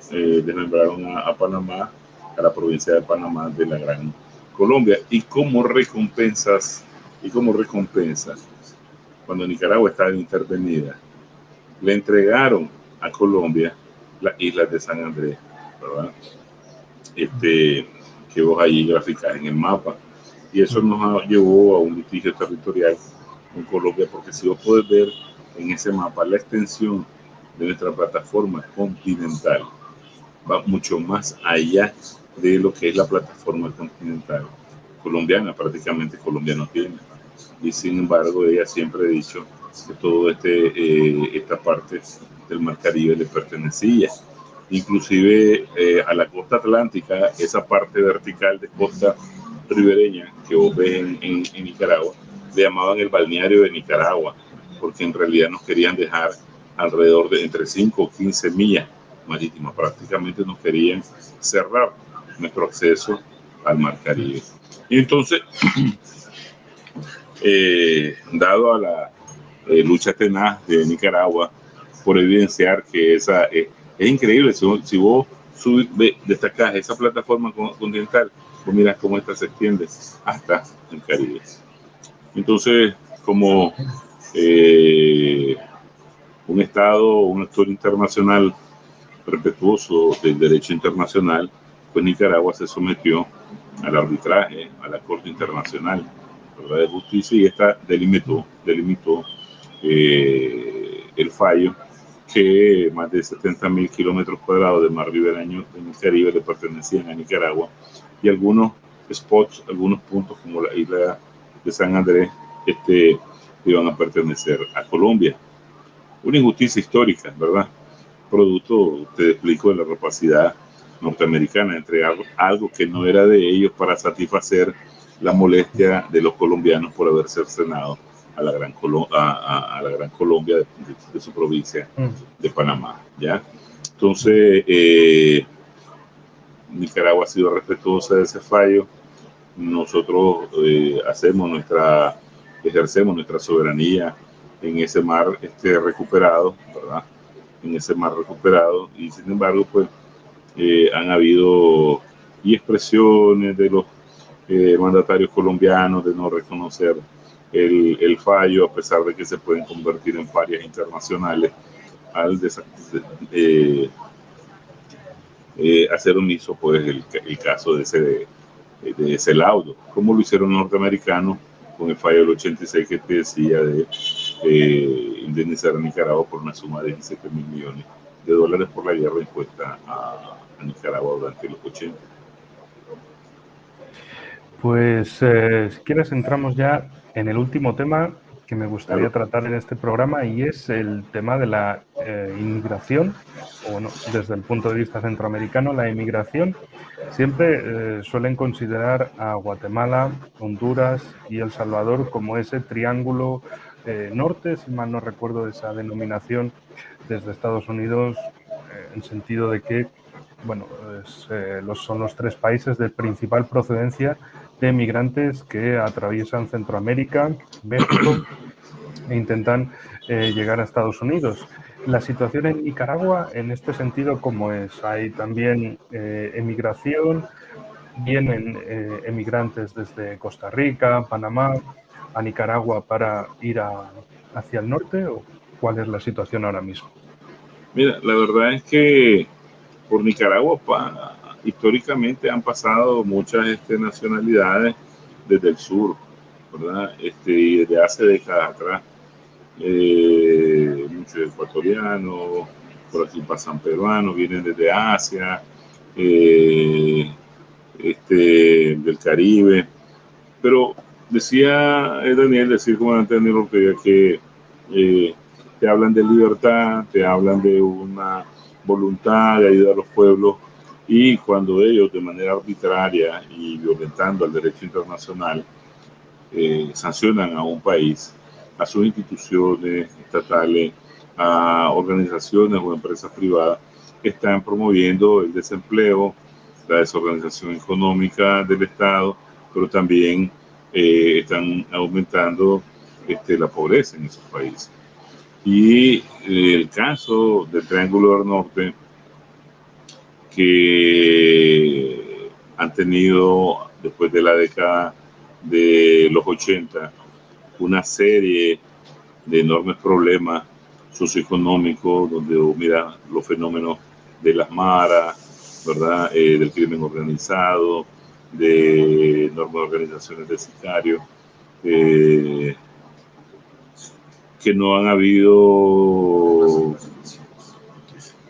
a Panamá, a la provincia de Panamá de la Gran Colombia. Y como recompensa, cuando Nicaragua estaba intervenida, le entregaron a Colombia las islas de San Andrés, ¿verdad? Que vos ahí graficás en el mapa. Y eso nos llevó a un litigio territorial con Colombia, porque si vos podés ver en ese mapa, la extensión de nuestra plataforma continental va mucho más allá de lo que es la plataforma continental colombiana. Prácticamente Colombia no tiene. Y sin embargo, ella siempre ha dicho que todo esta parte del Mar Caribe le pertenecía. inclusive a la costa atlántica, esa parte vertical de costa ribereña que vos ves en Nicaragua, le llamaban el balneario de Nicaragua, porque en realidad nos querían dejar alrededor de entre 5 o 15 millas marítimas. Prácticamente nos querían cerrar nuestro acceso al mar Caribe. Y entonces, dado a la lucha tenaz de Nicaragua por evidenciar que esa es increíble, si vos destacás esa plataforma continental, vos mirás cómo esta se extiende hasta el Caribe. Entonces, como un Estado, un actor internacional respetuoso del derecho internacional, pues Nicaragua se sometió al arbitraje, a la Corte Internacional, ¿verdad?, de Justicia, y esta delimitó el fallo que más de 70.000 kilómetros cuadrados de mar ribereño en el Caribe le pertenecían a Nicaragua, y algunos spots, algunos puntos como la isla de San Andrés, iban a pertenecer a Colombia. Una injusticia histórica, ¿verdad? Producto, te explico, de la rapacidad norteamericana, entregar algo que no era de ellos para satisfacer la molestia de los colombianos por haber cercenado a la Gran Colombia de su provincia de Panamá, ¿ya? Entonces, Nicaragua ha sido respetuosa de ese fallo. Nosotros ejercemos nuestra soberanía en ese mar recuperado, ¿verdad? En ese mar recuperado, y sin embargo, pues, han habido expresiones de los mandatarios colombianos de no reconocer el fallo, a pesar de que se pueden convertir en parias internacionales al hacer omiso, pues, el caso de ese laudo, como lo hicieron los norteamericanos con el fallo del 86 que te decía de indemnizar a Nicaragua por una suma de 17.000 millones de dólares por la guerra impuesta a Nicaragua durante los 80. Pues si quieres entramos ya en el último tema que me gustaría tratar en este programa, y es el tema de la inmigración, o bueno, desde el punto de vista centroamericano, la inmigración. Siempre suelen considerar a Guatemala, Honduras y El Salvador como ese triángulo norte, si mal no recuerdo esa denominación, desde Estados Unidos, en sentido de que, bueno, son los tres países de principal procedencia de migrantes que atraviesan Centroamérica, México e intentan llegar a Estados Unidos. La situación en Nicaragua, en este sentido, ¿cómo es? Hay también emigración, vienen emigrantes desde Costa Rica, Panamá, a Nicaragua para ir hacia el norte, ¿o cuál es la situación ahora mismo? Mira, la verdad es que por Nicaragua históricamente han pasado muchas nacionalidades desde el sur, ¿verdad? Y desde hace décadas atrás, muchos ecuatorianos, por aquí pasan peruanos, vienen desde Asia, del Caribe, pero decía Daniel, comandante Daniel Ortega, que te hablan de libertad, te hablan de una voluntad de ayudar a los pueblos, y cuando ellos, de manera arbitraria y violentando el derecho internacional, sancionan a un país, a sus instituciones estatales, a organizaciones o empresas privadas que están promoviendo el desempleo, la desorganización económica del Estado, pero también están aumentando la pobreza en esos países. Y el caso del Triángulo del Norte, que han tenido después de la década de los 80 una serie de enormes problemas socioeconómicos, donde mira los fenómenos de las maras, ¿verdad? Del crimen organizado, de enormes organizaciones de sicarios, que no han habido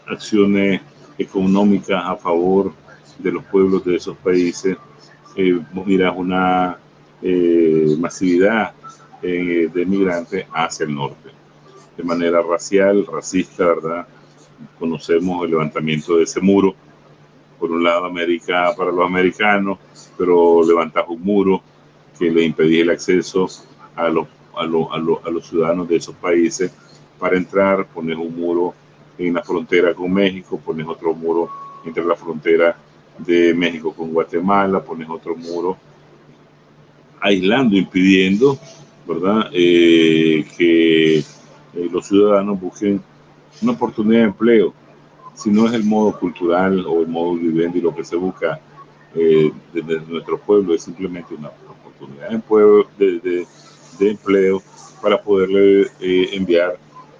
acciones económicas a favor de los pueblos de esos países. Mira una masividad de migrantes hacia el norte, de manera racial, racista, ¿verdad? conocemos el levantamiento de ese muro. Por un lado, América para los americanos, pero levantas un muro que le impedía el acceso a los ciudadanos de esos países para entrar. Pones un muro en la frontera con México, pones otro muro entre la frontera de México con Guatemala, pones otro muro aislando, impidiendo, ¿verdad? Que los ciudadanos busquen una oportunidad de empleo. Si no es el modo cultural o el modo viviendo y lo que se busca desde nuestro pueblo, es simplemente una oportunidad de empleo para poderle enviar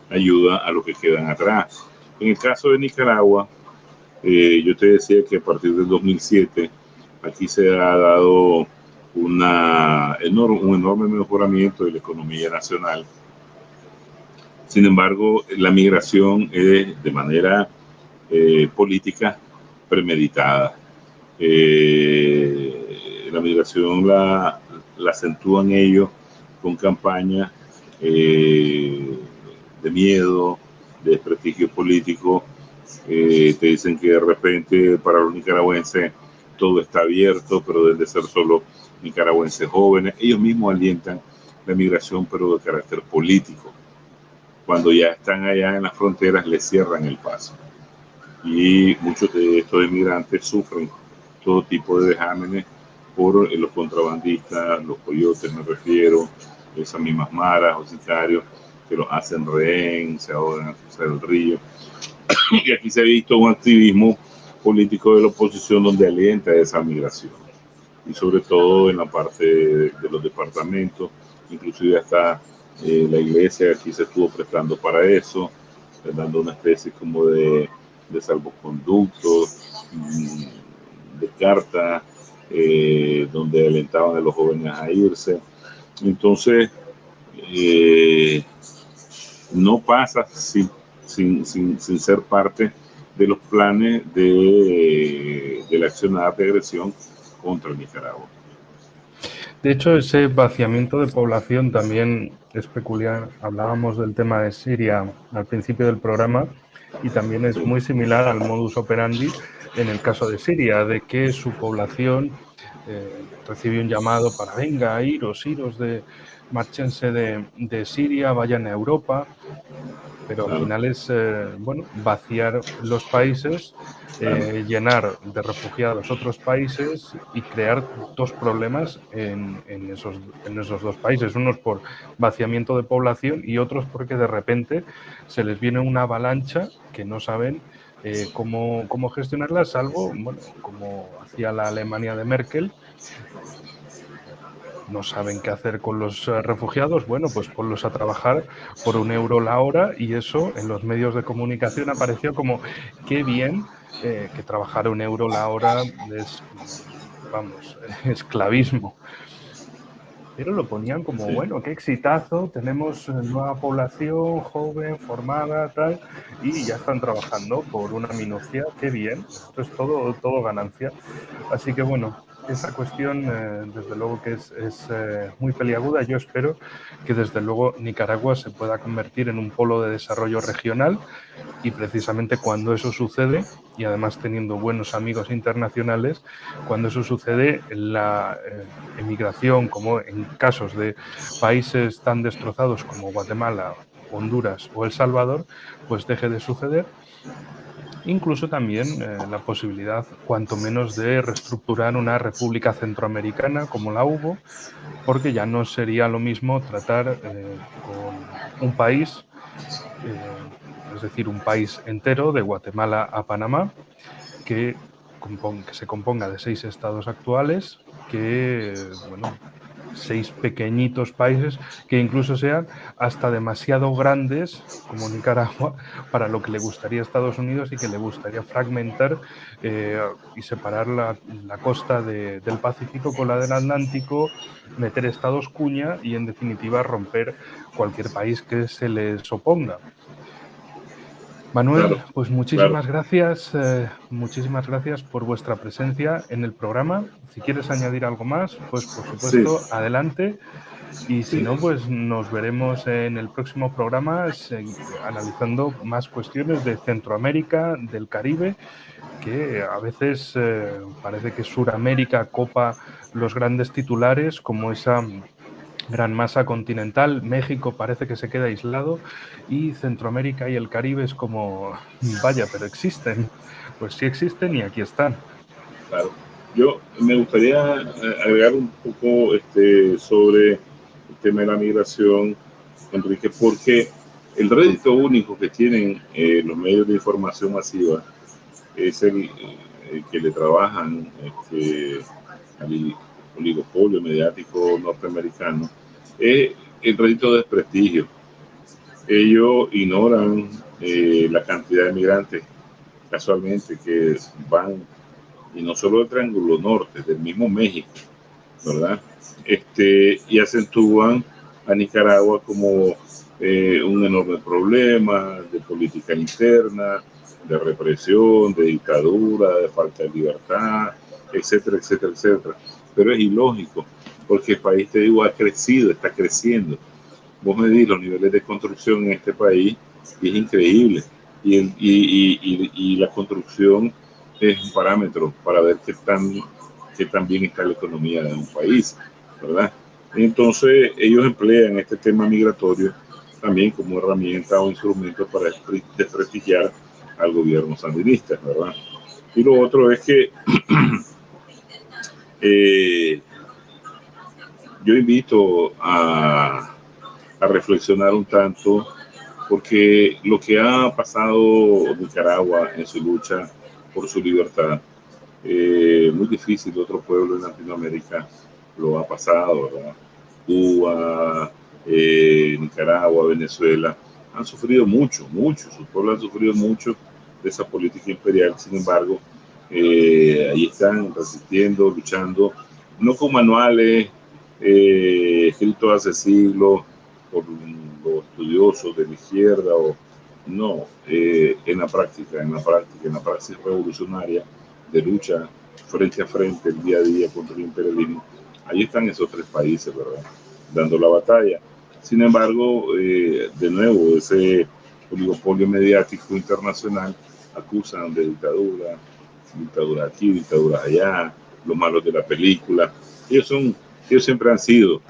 ayuda a los que quedan atrás. En el caso de Nicaragua, yo te decía que a partir del 2007 aquí se ha dado un enorme mejoramiento de la economía nacional. Sin embargo, la migración es de manera política premeditada. La migración la acentúan ellos con campañas de miedo, de desprestigio político. Te dicen que de repente para los nicaragüenses todo está abierto, pero deben de ser solo nicaragüenses jóvenes. Ellos mismos alientan la migración, pero de carácter político. Cuando ya están allá en las fronteras, les cierran el paso. Y muchos de estos inmigrantes sufren todo tipo de vejámenes por los contrabandistas, los coyotes me refiero, esas mismas maras o sicarios que los hacen rehén, se ahogan a cruzar el río. Y aquí se ha visto un activismo político de la oposición donde alienta esa migración. Y sobre todo en la parte de los departamentos, inclusive hasta la iglesia aquí se estuvo prestando para eso, dando una especie como de salvoconductos, de carta, donde alentaban a los jóvenes a irse. Entonces, no pasa sin ser parte de los planes de la accionar de agresión contra Nicaragua. De hecho, ese vaciamiento de población también es peculiar. Hablábamos del tema de Siria al principio del programa y también es muy similar al modus operandi en el caso de Siria, de que su población recibe un llamado para venga, iros márchense de Siria, vayan a Europa. Pero al final es vaciar los países, llenar de refugiados otros países y crear dos problemas en esos dos países. Unos por vaciamiento de población y otros porque de repente se les viene una avalancha que no saben cómo gestionarla, salvo, como hacía la Alemania de Merkel. No saben qué hacer con los refugiados, bueno, pues ponlos a trabajar por €1 la hora y eso en los medios de comunicación apareció como qué bien que trabajar €1 la hora es, vamos, esclavismo. Pero lo ponían como, bueno, qué exitazo, tenemos nueva población joven, formada, tal, y ya están trabajando por una minucia, qué bien, esto es todo ganancia. Así que bueno, esa cuestión desde luego que es muy peliaguda. Yo espero que desde luego Nicaragua se pueda convertir en un polo de desarrollo regional y precisamente cuando eso sucede, y además teniendo buenos amigos internacionales, cuando eso sucede, la emigración, como en casos de países tan destrozados como Guatemala, Honduras o El Salvador, pues deje de suceder. Incluso también la posibilidad, cuanto menos, de reestructurar una república centroamericana como la hubo, porque ya no sería lo mismo tratar con un país, es decir, un país entero, de Guatemala a Panamá, que se componga de 6 estados actuales, que, 6 pequeñitos países que incluso sean hasta demasiado grandes como Nicaragua para lo que le gustaría a Estados Unidos y que le gustaría fragmentar y separar la costa del Pacífico con la del Atlántico, meter estados cuña y en definitiva romper cualquier país que se les oponga. Manuel, Claro, pues claro. muchísimas gracias por vuestra presencia en el programa. Si quieres añadir algo más, pues por Sí, supuesto, adelante. Y si sí, no, pues nos veremos en el próximo programa analizando más cuestiones de Centroamérica, del Caribe, que a veces parece que Suramérica copa los grandes titulares, como esa gran masa continental. México parece que se queda aislado y Centroamérica y el Caribe es como, vaya, pero existen. Pues sí existen y aquí están. claro. Yo me gustaría agregar un poco sobre el tema de la migración, Enrique, porque el rédito único que tienen los medios de información masiva es el que le trabajan al oligopolio mediático norteamericano, es el rédito de prestigio. Ellos ignoran la cantidad de migrantes casualmente que van, y no solo del Triángulo Norte, del mismo México, ¿verdad? Y acentúan a Nicaragua como un enorme problema de política interna, de represión, de dictadura, de falta de libertad, etcétera, etcétera, etcétera. Pero es ilógico, porque el país, te digo, ha crecido, está creciendo. Vos medís los niveles de construcción en este país y es increíble. Y la construcción es un parámetro para ver qué tan bien está la economía de un país, ¿verdad? Entonces, ellos emplean este tema migratorio también como herramienta o instrumento para desprestigiar al gobierno sandinista, ¿verdad? Y lo otro es que eh, yo invito a reflexionar un tanto, porque lo que ha pasado Nicaragua en su lucha por su libertad, muy difícil otro pueblo en Latinoamérica lo ha pasado, ¿verdad? Cuba, Nicaragua, Venezuela, han sufrido mucho, mucho, sus pueblos han sufrido mucho de esa política imperial. Sin embargo, ahí están resistiendo, luchando, no con manuales escritos hace siglos por los estudiosos de la izquierda, o no, en la práctica, en la praxis revolucionaria de lucha frente a frente, el día a día contra el imperialismo. Ahí están esos tres países, ¿verdad? Dando la batalla. Sin embargo, de nuevo, ese oligopolio mediático internacional acusan de dictadura, dictadura aquí, dictadura allá, los malos de la película. Ellos siempre han sido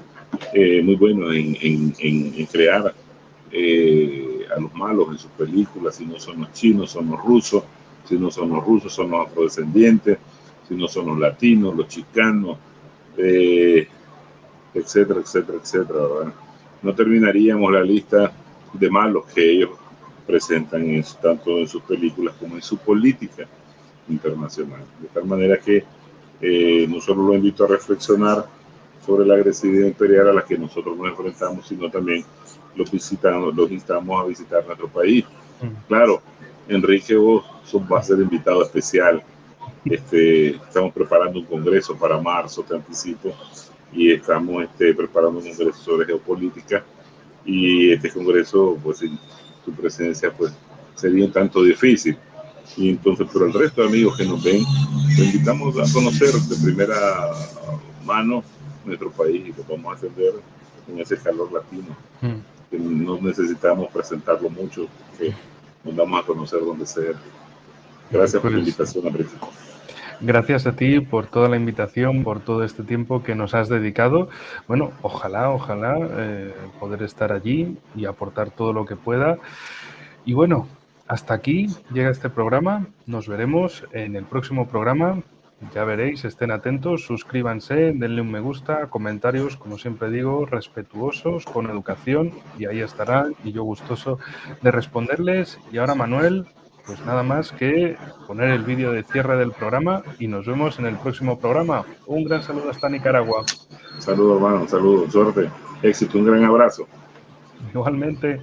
muy buenos en crear a los malos en sus películas. Si no son los chinos, son los rusos. Si no son los rusos, son los afrodescendientes. Si no son los latinos, los chicanos, etcétera, etcétera, etcétera, ¿verdad? No terminaríamos la lista de malos que ellos presentan tanto en sus películas como en su política internacional. De tal manera que no solo lo invito a reflexionar sobre la agresividad imperial a la que nosotros nos enfrentamos, sino también los instamos a visitar nuestro país. Claro, Enrique, vos va a ser invitado especial. Estamos preparando un congreso para marzo, te anticipo, y estamos preparando un congreso sobre geopolítica, y este congreso, pues sin tu presencia, pues sería un tanto difícil. Y entonces, pero el resto de amigos que nos ven, te invitamos a conocer de primera mano nuestro país, y lo vamos a atender en ese calor latino. Que no necesitamos presentarlo mucho, que nos damos a conocer donde sea. Gracias por la invitación, Enrique. Gracias a ti por toda la invitación, por todo este tiempo que nos has dedicado. Bueno, ojalá poder estar allí y aportar todo lo que pueda. Y bueno, hasta aquí llega este programa. Nos veremos en el próximo programa. Ya veréis, estén atentos, suscríbanse, denle un me gusta, comentarios, como siempre digo, respetuosos, con educación, y ahí estarán, y yo gustoso de responderles. Y ahora, Manuel, pues nada más que poner el vídeo de cierre del programa y nos vemos en el próximo programa. Un gran saludo hasta Nicaragua. Saludos, hermano, saludos, suerte, éxito, un gran abrazo. Igualmente.